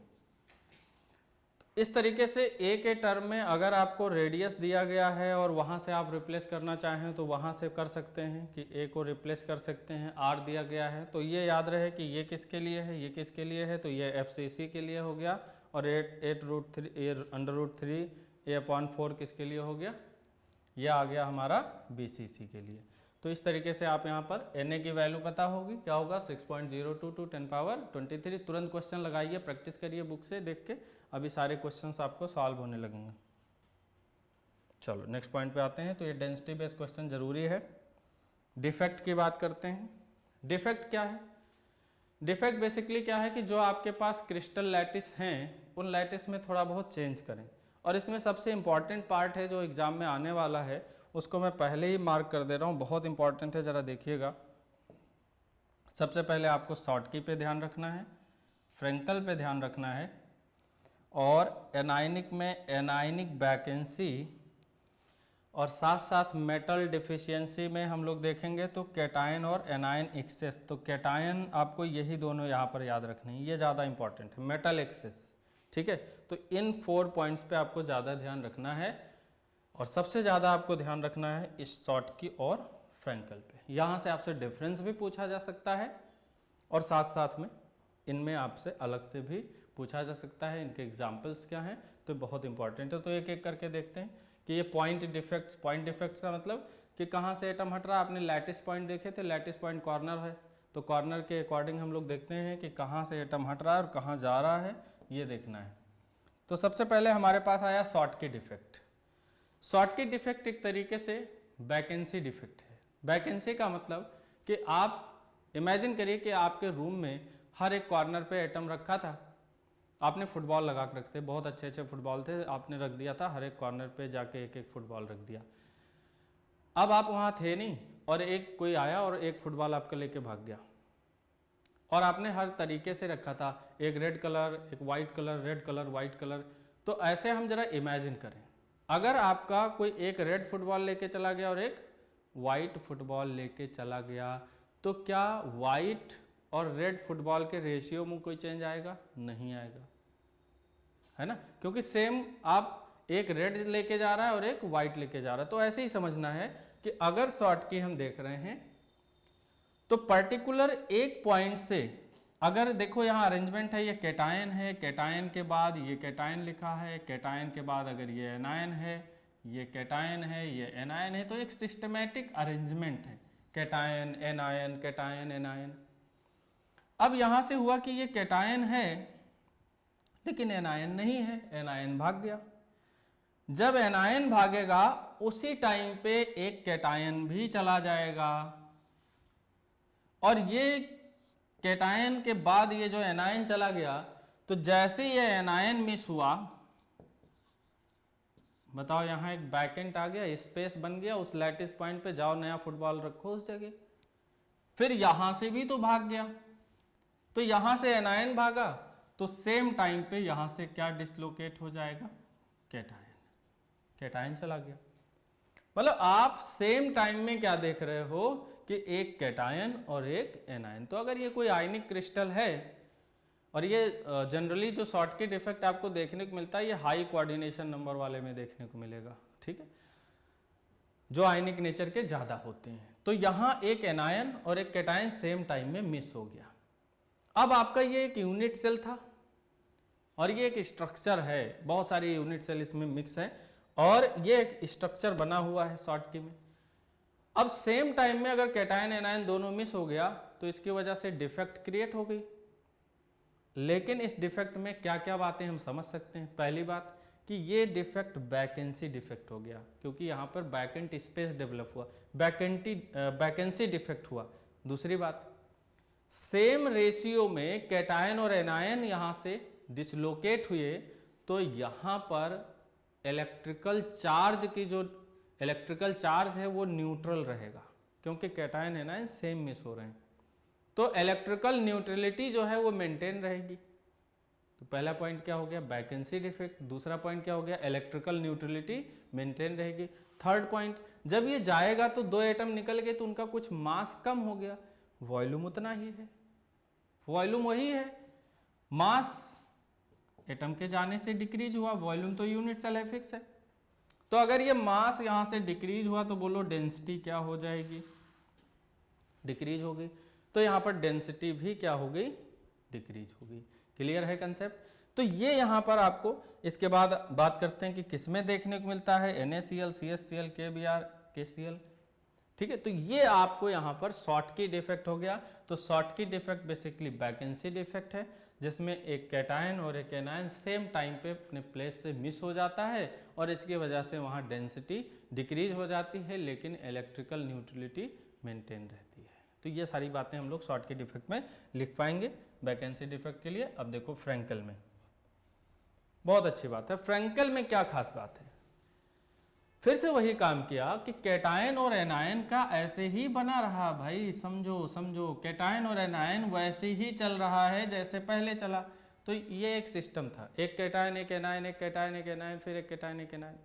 इस तरीके से a के टर्म में अगर आपको रेडियस दिया गया है और वहाँ से आप रिप्लेस करना चाहें तो वहाँ से कर सकते हैं कि a को रिप्लेस कर सकते हैं, r दिया गया है तो ये याद रहे कि ये किसके लिए है, ये किसके लिए है, तो ये FCC के लिए हो गया, और √3 a/4 किसके लिए हो गया, ये आ गया हमारा BCC के लिए। तो इस तरीके से आप यहाँ पर Na की वैल्यू पता होगी, क्या होगा, 6.02 × 10⁻23। तुरंत क्वेश्चन लगाइए, प्रैक्टिस करिए बुक से देख के, अभी सारे क्वेश्चंस आपको सॉल्व होने लगेंगे। चलो नेक्स्ट पॉइंट पे आते हैं। तो ये डेंसिटी बेस्ड क्वेश्चन जरूरी है। डिफेक्ट की बात करते हैं। डिफेक्ट क्या है, डिफेक्ट बेसिकली क्या है कि जो आपके पास क्रिस्टल लैटिस हैं उन लैटिस में थोड़ा बहुत चेंज करें। और इसमें सबसे इंपॉर्टेंट पार्ट है जो एग्जाम में आने वाला है, उसको मैं पहले ही मार्क कर दे रहा हूँ, बहुत इंपॉर्टेंट है, ज़रा देखिएगा। सबसे पहले आपको शॉर्टकी पे ध्यान रखना है, फ्रेंकल पे ध्यान रखना है, और एनायनिक में एनायनिक वैकेंसी, और साथ साथ मेटल डिफिशियंसी में हम लोग देखेंगे तो कैटायन और एनायन एक्सेस। तो कैटायन आपको यही दोनों यहाँ पर याद रखने हैं, ये ज़्यादा इंपॉर्टेंट है, मेटल एक्सेस, ठीक है। तो इन 4 पॉइंट्स पे आपको ज़्यादा ध्यान रखना है, और सबसे ज़्यादा आपको ध्यान रखना है इस शॉर्टकी और फ्रेंकल पे। यहाँ से आपसे डिफरेंस भी पूछा जा सकता है, और साथ साथ में इनमें आपसे अलग से भी पूछा जा सकता है, इनके एग्जाम्पल्स क्या हैं, तो बहुत इंपॉर्टेंट है। तो एक एक करके देखते हैं कि ये पॉइंट डिफेक्ट्स, पॉइंट डिफेक्ट्स का मतलब कि कहाँ से एटम हट रहा है। आपने लैटिस पॉइंट देखे थे, लैटिस पॉइंट कॉर्नर है, तो कॉर्नर के अकॉर्डिंग हम लोग देखते हैं कि कहाँ से एटम हट रहा है और कहाँ जा रहा है, ये देखना है। तो सबसे पहले हमारे पास आया शॉर्टकी डिफेक्ट। शॉर्टकी डिफेक्ट एक तरीके से वैकेंसी डिफेक्ट है। वैकेंसी का मतलब कि आप इमेजिन करिए कि आपके रूम में हर एक कॉर्नर पे एटम रखा था, आपने फुटबॉल लगा के रखते, बहुत अच्छे अच्छे फुटबॉल थे, आपने रख दिया था, हर एक कॉर्नर पे जाके एक एक फुटबॉल रख दिया। अब आप वहाँ थे नहीं, और एक कोई आया और एक फुटबॉल आपके लेके भाग गया, और आपने हर तरीके से रखा था, एक रेड कलर, एक white colour, red colour, white colour. तो ऐसे हम जरा इमेजिन करें, अगर आपका कोई एक रेड फुटबॉल लेके चला गया और एक वाइट फुटबॉल लेके चला गया, तो क्या वाइट और रेड फुटबॉल के रेशियो में कोई चेंज आएगा? नहीं आएगा, है ना, क्योंकि सेम आप एक रेड लेके जा रहा है और एक वाइट लेके जा रहा है। तो ऐसे ही समझना है कि अगर शॉर्टकी हम देख रहे हैं तो पर्टिकुलर एक पॉइंट से, अगर देखो यहाँ अरेंजमेंट है, ये कैटायन है, कैटायन के बाद ये कैटायन लिखा है, कैटायन के बाद अगर ये एनायन है, ये कैटायन है, ये एनायन है, तो एक सिस्टमैटिक अरेंजमेंट है, कैटायन एनायन, कैटायन एनायन। अब यहां से हुआ कि ये कैटायन है लेकिन एनायन नहीं है, एनायन भाग गया। जब एनायन भागेगा उसी टाइम पे एक कैटायन भी चला जाएगा, और ये कैटायन के बाद ये जो एनायन चला गया, तो जैसे ये एनायन मिस हुआ, बताओ यहां एक वैकेंट आ गया, स्पेस बन गया, उस लैटिस पॉइंट पे जाओ, नया फुटबॉल रखो उस जगह। फिर यहां से भी तो भाग गया, तो यहां से एनायन भागा, तो सेम टाइम पे यहां से क्या डिसलोकेट हो जाएगा, कैटायन, कैटायन चला गया। मतलब आप सेम टाइम में क्या देख रहे हो कि एक कैटायन और एक एनायन। तो अगर ये कोई आयनिक क्रिस्टल है, और ये जनरली जो शॉर्टकट इफेक्ट आपको देखने को मिलता है ये हाई कोऑर्डिनेशन नंबर वाले में देखने को मिलेगा, ठीक है, जो आयनिक नेचर के ज्यादा होते हैं। तो यहां एक एनायन और एक कैटायन सेम टाइम में मिस हो गया। अब आपका ये एक यूनिट सेल था और ये एक स्ट्रक्चर है, बहुत सारे यूनिट सेल इसमें मिक्स हैं और ये एक स्ट्रक्चर बना हुआ है शॉर्टकी में। अब सेम टाइम में अगर कैटायन एनायन दोनों मिस हो गया तो इसकी वजह से डिफेक्ट क्रिएट हो गई। लेकिन इस डिफेक्ट में क्या क्या बातें हम समझ सकते हैं। पहली बात कि ये डिफेक्ट वैकेंसी डिफेक्ट हो गया, क्योंकि यहाँ पर वैकेंट स्पेस डेवलप हुआ, वैकेंसी डिफेक्ट हुआ। दूसरी बात, सेम रेशियो में कैटायन और एनायन यहाँ से डिसलोकेट हुए तो यहाँ पर इलेक्ट्रिकल चार्ज की जो इलेक्ट्रिकल चार्ज है वो न्यूट्रल रहेगा, क्योंकि कैटायन एनायन सेम मिस हो रहे हैं। तो इलेक्ट्रिकल न्यूट्रलिटी जो है वो मेंटेन रहेगी। तो पहला पॉइंट क्या हो गया, वैकेंसी डिफेक्ट। दूसरा पॉइंट क्या हो गया, इलेक्ट्रिकल न्यूट्रलिटी मेंटेन रहेगी। थर्ड पॉइंट, जब ये जाएगा तो दो एटम निकल गए तो उनका कुछ मास कम हो गया, वॉल्यूम उतना ही है, वॉल्यूम वही है, मास एटम के जाने से डिक्रीज हुआ, वॉल्यूम तो यूनिट सेल है, फिक्स है। तो अगर ये मास यहां से डिक्रीज हुआ तो बोलो डेंसिटी क्या हो जाएगी, डिक्रीज होगी। तो यहां पर डेंसिटी भी क्या हो गई, डिक्रीज होगी। क्लियर है कंसेप्ट। तो ये यहां पर आपको, इसके बाद बात करते हैं कि किसमें देखने को मिलता है, NaCl, CHCl, KBr, KCl, ठीक है। तो ये आपको यहां पर शॉर्टकी डिफेक्ट हो गया। तो Schottky defect basically vacancy defect है, जिसमें एक कैटायन और एक एनायन सेम टाइम पे अपने प्लेस से मिस हो जाता है और इसकी वजह से वहां डेंसिटी डिक्रीज हो जाती है, लेकिन इलेक्ट्रिकल न्यूट्रलिटी मेंटेन रहती है। तो ये सारी बातें हम लोग शॉर्टकी डिफेक्ट में लिख पाएंगे वैकेंसी डिफेक्ट के लिए। अब देखो फ्रैंकल में, बहुत अच्छी बात है। फ्रैंकल में क्या खास बात है, फिर से वही काम किया कि कैटायन और एनायन का ऐसे ही बना रहा भाई, समझो समझो, कैटायन और एनायन वैसे ही चल रहा है जैसे पहले चला। तो ये एक सिस्टम था, एक कैटायन एक एनायन, एक कैटायन एक एनायन, फिर एक कैटायन एक एनायन,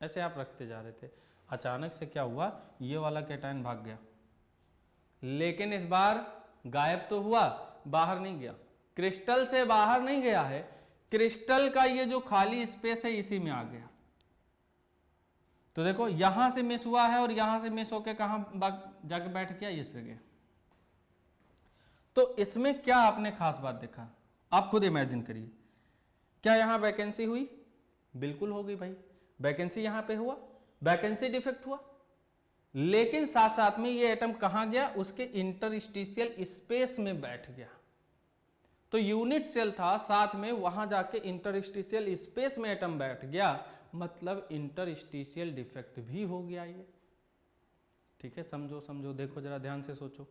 ऐसे आप रखते जा रहे थे। अचानक से क्या हुआ, ये वाला कैटायन भाग गया, लेकिन इस बार गायब तो हुआ, बाहर नहीं गया, क्रिस्टल से बाहर नहीं गया है, क्रिस्टल का ये जो खाली स्पेस है इसी में आ गया। तो देखो यहां से मिस हुआ है और यहां से मिस होकर कहां जाके बैठ गया, इस जगह। तो इसमें क्या आपने खास बात देखा, आप खुद इमेजिन करिए, क्या यहां वैकेंसी हुई, बिल्कुल हो गई भाई, वैकेंसी यहां पे हुआ, वैकेंसी डिफेक्ट हुआ, लेकिन साथ साथ में ये एटम कहां गया, उसके इंटरस्टिशियल स्पेस में बैठ गया। तो यूनिट सेल था, साथ में वहां जाके इंटरस्टिशियल स्पेस में एटम बैठ गया, मतलब इंटरस्टिशियल डिफेक्ट भी हो गया ये। ठीक है, समझो समझो, देखो जरा ध्यान से सोचो।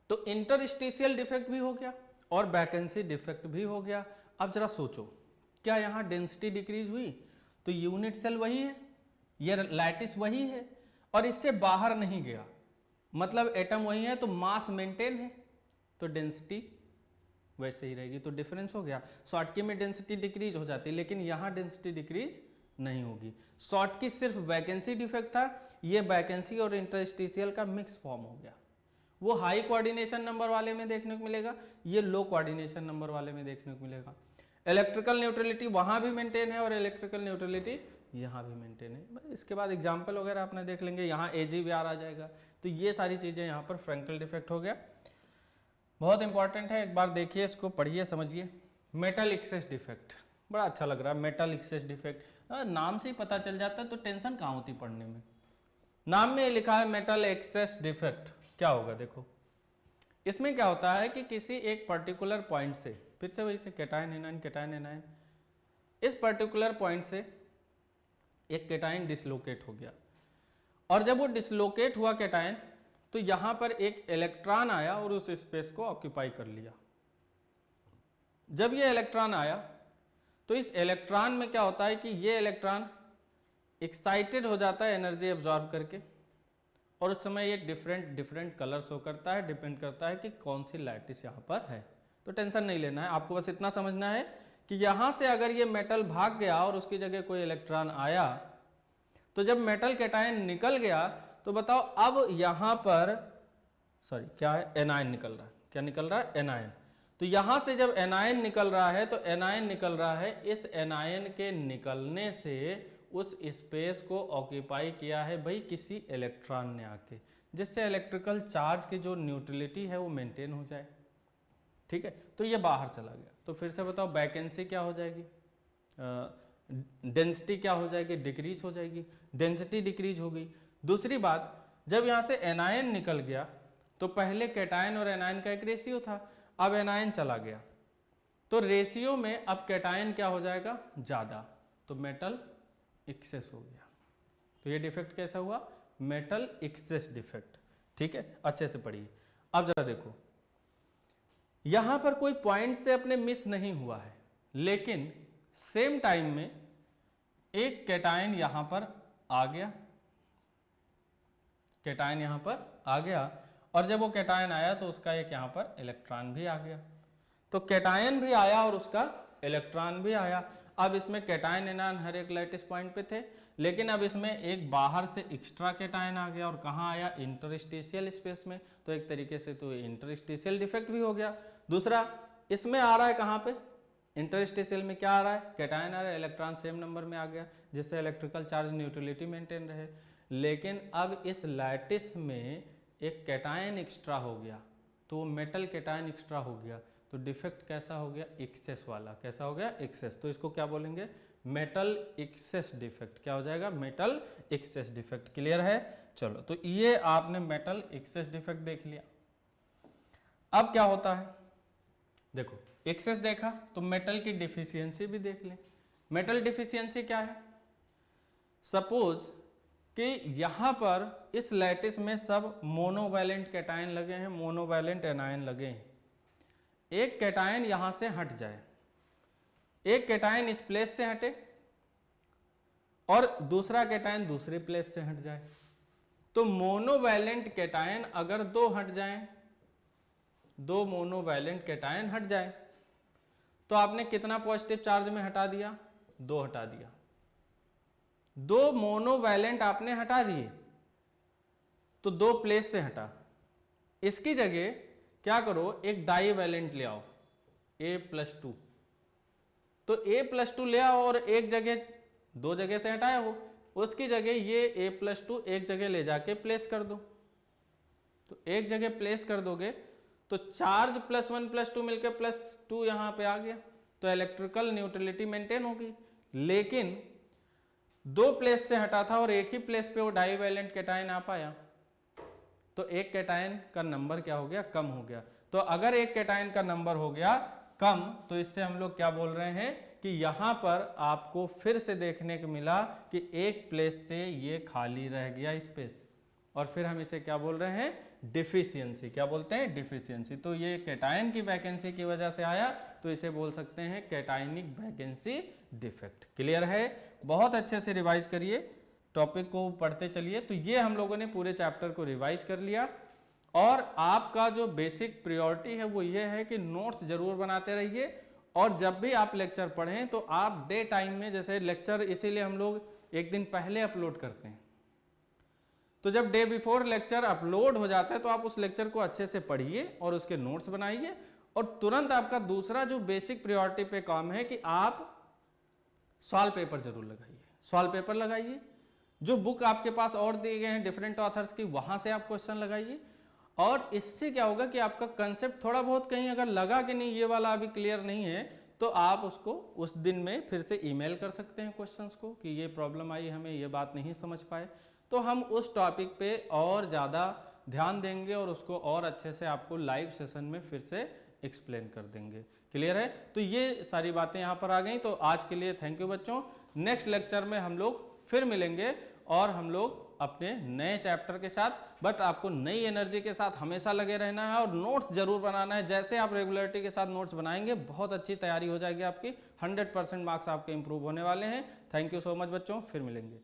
तो इंटरस्टिशियल डिफेक्ट भी हो गया और वैकेंसी डिफेक्ट भी हो गया। अब जरा सोचो, क्या यहां डेंसिटी डिक्रीज हुई? तो यूनिट सेल वही है, ये लैटिस वही है और इससे बाहर नहीं गया, मतलब एटम वही है, तो मास मेंटेन है, तो डेंसिटी वैसे ही रहेगी। तो डिफरेंस हो गया, शॉर्टकी में डेंसिटी डिक्रीज हो जाती है, लेकिन यहां डेंसिटी डिक्रीज नहीं होगी। शॉर्टकी सिर्फ वैकेंसी डिफेक्ट था, ये वैकेंसी और इंटरस्टिशियल का मिक्स फॉर्म हो गया। वो हाई कोऑर्डिनेशन नंबर वाले में देखने को मिलेगा, ये लो कोऑर्डिनेशन नंबर वाले में देखने को मिलेगा। इलेक्ट्रिकल न्यूट्रलिटी वहां भी मेंटेन है और इलेक्ट्रिकल न्यूट्रलिटी यहाँ भी मेंटेन है। इसके बाद एग्जाम्पल वगैरह अपने देख लेंगे, यहाँ AgBr आ जाएगा। तो ये सारी चीजें यहाँ पर फ्रैंकल डिफेक्ट हो गया, बहुत इंपॉर्टेंट है, एक बार देखिए इसको, पढ़िए समझिए। मेटल एक्सेस डिफेक्ट, बड़ा अच्छा लग रहा है, मेटल एक्सेस डिफेक्ट, नाम से ही पता चल जाता है, तो टेंशन कहाँ होती पढ़ने में। नाम में लिखा है मेटल एक्सेस डिफेक्ट, क्या होगा देखो। इसमें क्या होता है कि किसी एक पर्टिकुलर पॉइंट से, फिर से वही से कैटायन एनायन कैटायन एनायन, इस पर्टिकुलर पॉइंट से एक कैटायन डिसलोकेट हो गया, और जब वो डिसलोकेट हुआ कैटायन, तो यहां पर एक इलेक्ट्रॉन आया और उस स्पेस को ऑक्यूपाई कर लिया। जब ये इलेक्ट्रॉन आया तो इस इलेक्ट्रॉन में क्या होता है कि ये इलेक्ट्रॉन एक्साइटेड हो जाता है एनर्जी एब्जॉर्ब करके, और उस समय ये डिफरेंट कलर शो करता है, डिपेंड करता है कि कौन सी लैटिस यहाँ पर है। तो टेंशन नहीं लेना है, आपको बस इतना समझना है कि यहाँ से अगर ये मेटल भाग गया और उसकी जगह कोई इलेक्ट्रॉन आया, तो जब मेटल कैटायन निकल गया तो बताओ अब यहाँ पर क्या है, एनायन निकल रहा है। क्या निकल रहा है? एनायन। तो यहां से जब एनायन निकल रहा है तो एनायन निकल रहा है, इस एनायन के निकलने से उस स्पेस को ऑक्यूपाई किया है भाई किसी इलेक्ट्रॉन ने आके, जिससे इलेक्ट्रिकल चार्ज की जो न्यूट्रलिटी है वो मेंटेन हो जाए। ठीक है, तो ये बाहर चला गया। तो फिर से बताओ वैकेंसी क्या हो जाएगी, डेंसिटी क्या हो जाएगी, डिक्रीज हो जाएगी, डेंसिटी डिक्रीज हो गई। दूसरी बात, जब यहाँ से एनायन निकल गया तो पहले कैटायन और एनायन का एक रेशियो था, अब एनायन चला गया तो रेशियो में अब कैटायन क्या हो जाएगा, ज्यादा, तो मेटल एक्सेस हो गया। तो ये डिफेक्ट कैसा हुआ, मेटल एक्सेस डिफेक्ट। ठीक है, अच्छे से पढ़िए। अब जरा देखो, यहां पर कोई पॉइंट से अपने मिस नहीं हुआ है, लेकिन सेम टाइम में एक कैटायन यहां पर आ गया, कैटायन यहां पर आ गया, और जब वो कैटायन आया तो उसका एक यहां पर इलेक्ट्रॉन भी आ गया। तो कैटायन भी आया और उसका इलेक्ट्रॉन भी आया। अब इसमें कैटायन एनायन हर एक लैटिस पॉइंट पे थे, लेकिन अब इसमें एक बाहर से एक्स्ट्रा कैटायन आ गया और कहाँ आया, इंटरस्टिशियल स्पेस में। तो एक तरीके से तो इंटरस्टिशियल डिफेक्ट भी हो गया। दूसरा, इसमें आ रहा है कहाँ पे, इंटरस्टिशियल में क्या आ रहा है, कैटायन आ रहा है, इलेक्ट्रॉन सेम नंबर में आ गया, जिससे इलेक्ट्रिकल चार्ज न्यूट्रलिटी मेंटेन रहे। लेकिन अब इस लैटिस में एक कैटायन एक्स्ट्रा हो गया, तो मेटल कैटायन एक्स्ट्रा हो गया, तो डिफेक्ट कैसा हो गया, एक्सेस वाला। कैसा हो गया, एक्सेस। तो इसको क्या बोलेंगे, मेटल एक्सेस डिफेक्ट। क्या हो जाएगा, मेटल एक्सेस डिफेक्ट। क्लियर है? चलो, तो ये आपने मेटल एक्सेस डिफेक्ट देख लिया। अब क्या होता है, देखो एक्सेस देखा तो मेटल की डिफिशियंसी भी देख लें। मेटल डिफिशियंसी क्या है, सपोज कि यहां पर इस लैटिस में सब मोनोवैलेंट कैटायन लगे हैं, मोनोवैलेंट एनायन लगे हैं। एक कैटायन यहां से हट जाए, एक कैटायन इस प्लेस से हटे और दूसरा कैटायन दूसरे प्लेस से हट जाए, तो मोनोवैलेंट कैटायन अगर दो हट जाएं, दो मोनोवैलेंट कैटायन हट जाए, तो आपने कितना पॉजिटिव चार्ज में हटा दिया, दो हटा दिया। दो मोनोवैलेंट आपने हटा दिए तो दो प्लेस से हटा। इसकी जगह क्या करो, एक डाईवैलेंट ले आओ, A+2। तो A+2 ले आओ और एक जगह, दो जगह से हटाया हो, उसकी जगह ये A+2 एक जगह ले जाके प्लेस कर दो। तो एक जगह प्लेस कर दोगे तो चार्ज +1+2 मिलकर +2 यहां पे आ गया, तो इलेक्ट्रिकल न्यूट्रलिटी मेंटेन होगी। लेकिन दो प्लेस से हटा था और एक ही प्लेस पे वो डाईवैलेंट कैटायन आ पाया, तो एक कैटायन का नंबर क्या हो गया, कम हो गया। तो अगर एक कैटायन का नंबर हो गया कम, तो इससे हम लोग क्या बोल रहे हैं कि यहां पर आपको फिर से देखने को मिला कि एक प्लेस से ये खाली रह गया स्पेस, और फिर हम इसे क्या बोल रहे हैं, डिफिशियंसी। क्या बोलते हैं, डिफिशियंसी। तो ये कैटायन की वैकेंसी की वजह से आया, तो इसे बोल सकते हैं कैटायनिक वैकेंसी डिफेक्ट। क्लियर है? बहुत अच्छे से रिवाइज करिए, टॉपिक को पढ़ते चलिए। तो ये हम लोगों ने पूरे चैप्टर को रिवाइज कर लिया, और आपका जो बेसिक प्रायोरिटी है वो ये है कि नोट्स जरूर बनाते रहिए, और जब भी आप लेक्चर पढ़ें तो आप डे टाइम में, जैसे लेक्चर इसीलिए हम लोग एक दिन पहले अपलोड करते हैं, तो जब डे बिफोर लेक्चर अपलोड हो जाता है तो आप उस लेक्चर को अच्छे से पढ़िए और उसके नोट्स बनाइए, और तुरंत आपका दूसरा जो बेसिक प्रायोरिटी पे काम है कि आप सॉल्व पेपर जरूर लगाइए। सॉल्व पेपर लगाइए, जो बुक आपके पास और दिए गए हैं डिफरेंट ऑथर्स की, वहां से आप क्वेश्चन लगाइए, और इससे क्या होगा कि आपका कंसेप्ट थोड़ा बहुत कहीं अगर लगा कि नहीं ये वाला अभी क्लियर नहीं है, तो आप उसको उस दिन में फिर से ईमेल कर सकते हैं क्वेश्चंस को कि ये प्रॉब्लम आई, हमें ये बात नहीं समझ पाए, तो हम उस टॉपिक पे और ज़्यादा ध्यान देंगे और उसको और अच्छे से आपको लाइव सेशन में फिर से एक्सप्लेन कर देंगे। क्लियर है? तो ये सारी बातें यहाँ पर आ गई। तो आज के लिए थैंक यू बच्चों। नेक्स्ट लेक्चर में हम लोग फिर मिलेंगे और हम लोग अपने नए चैप्टर के साथ, बट आपको नई एनर्जी के साथ हमेशा लगे रहना है और नोट्स जरूर बनाना है। जैसे आप रेगुलरिटी के साथ नोट्स बनाएंगे, बहुत अच्छी तैयारी हो जाएगी आपकी, 100% मार्क्स आपके इंप्रूव होने वाले हैं। थैंक यू सो मच बच्चों, फिर मिलेंगे।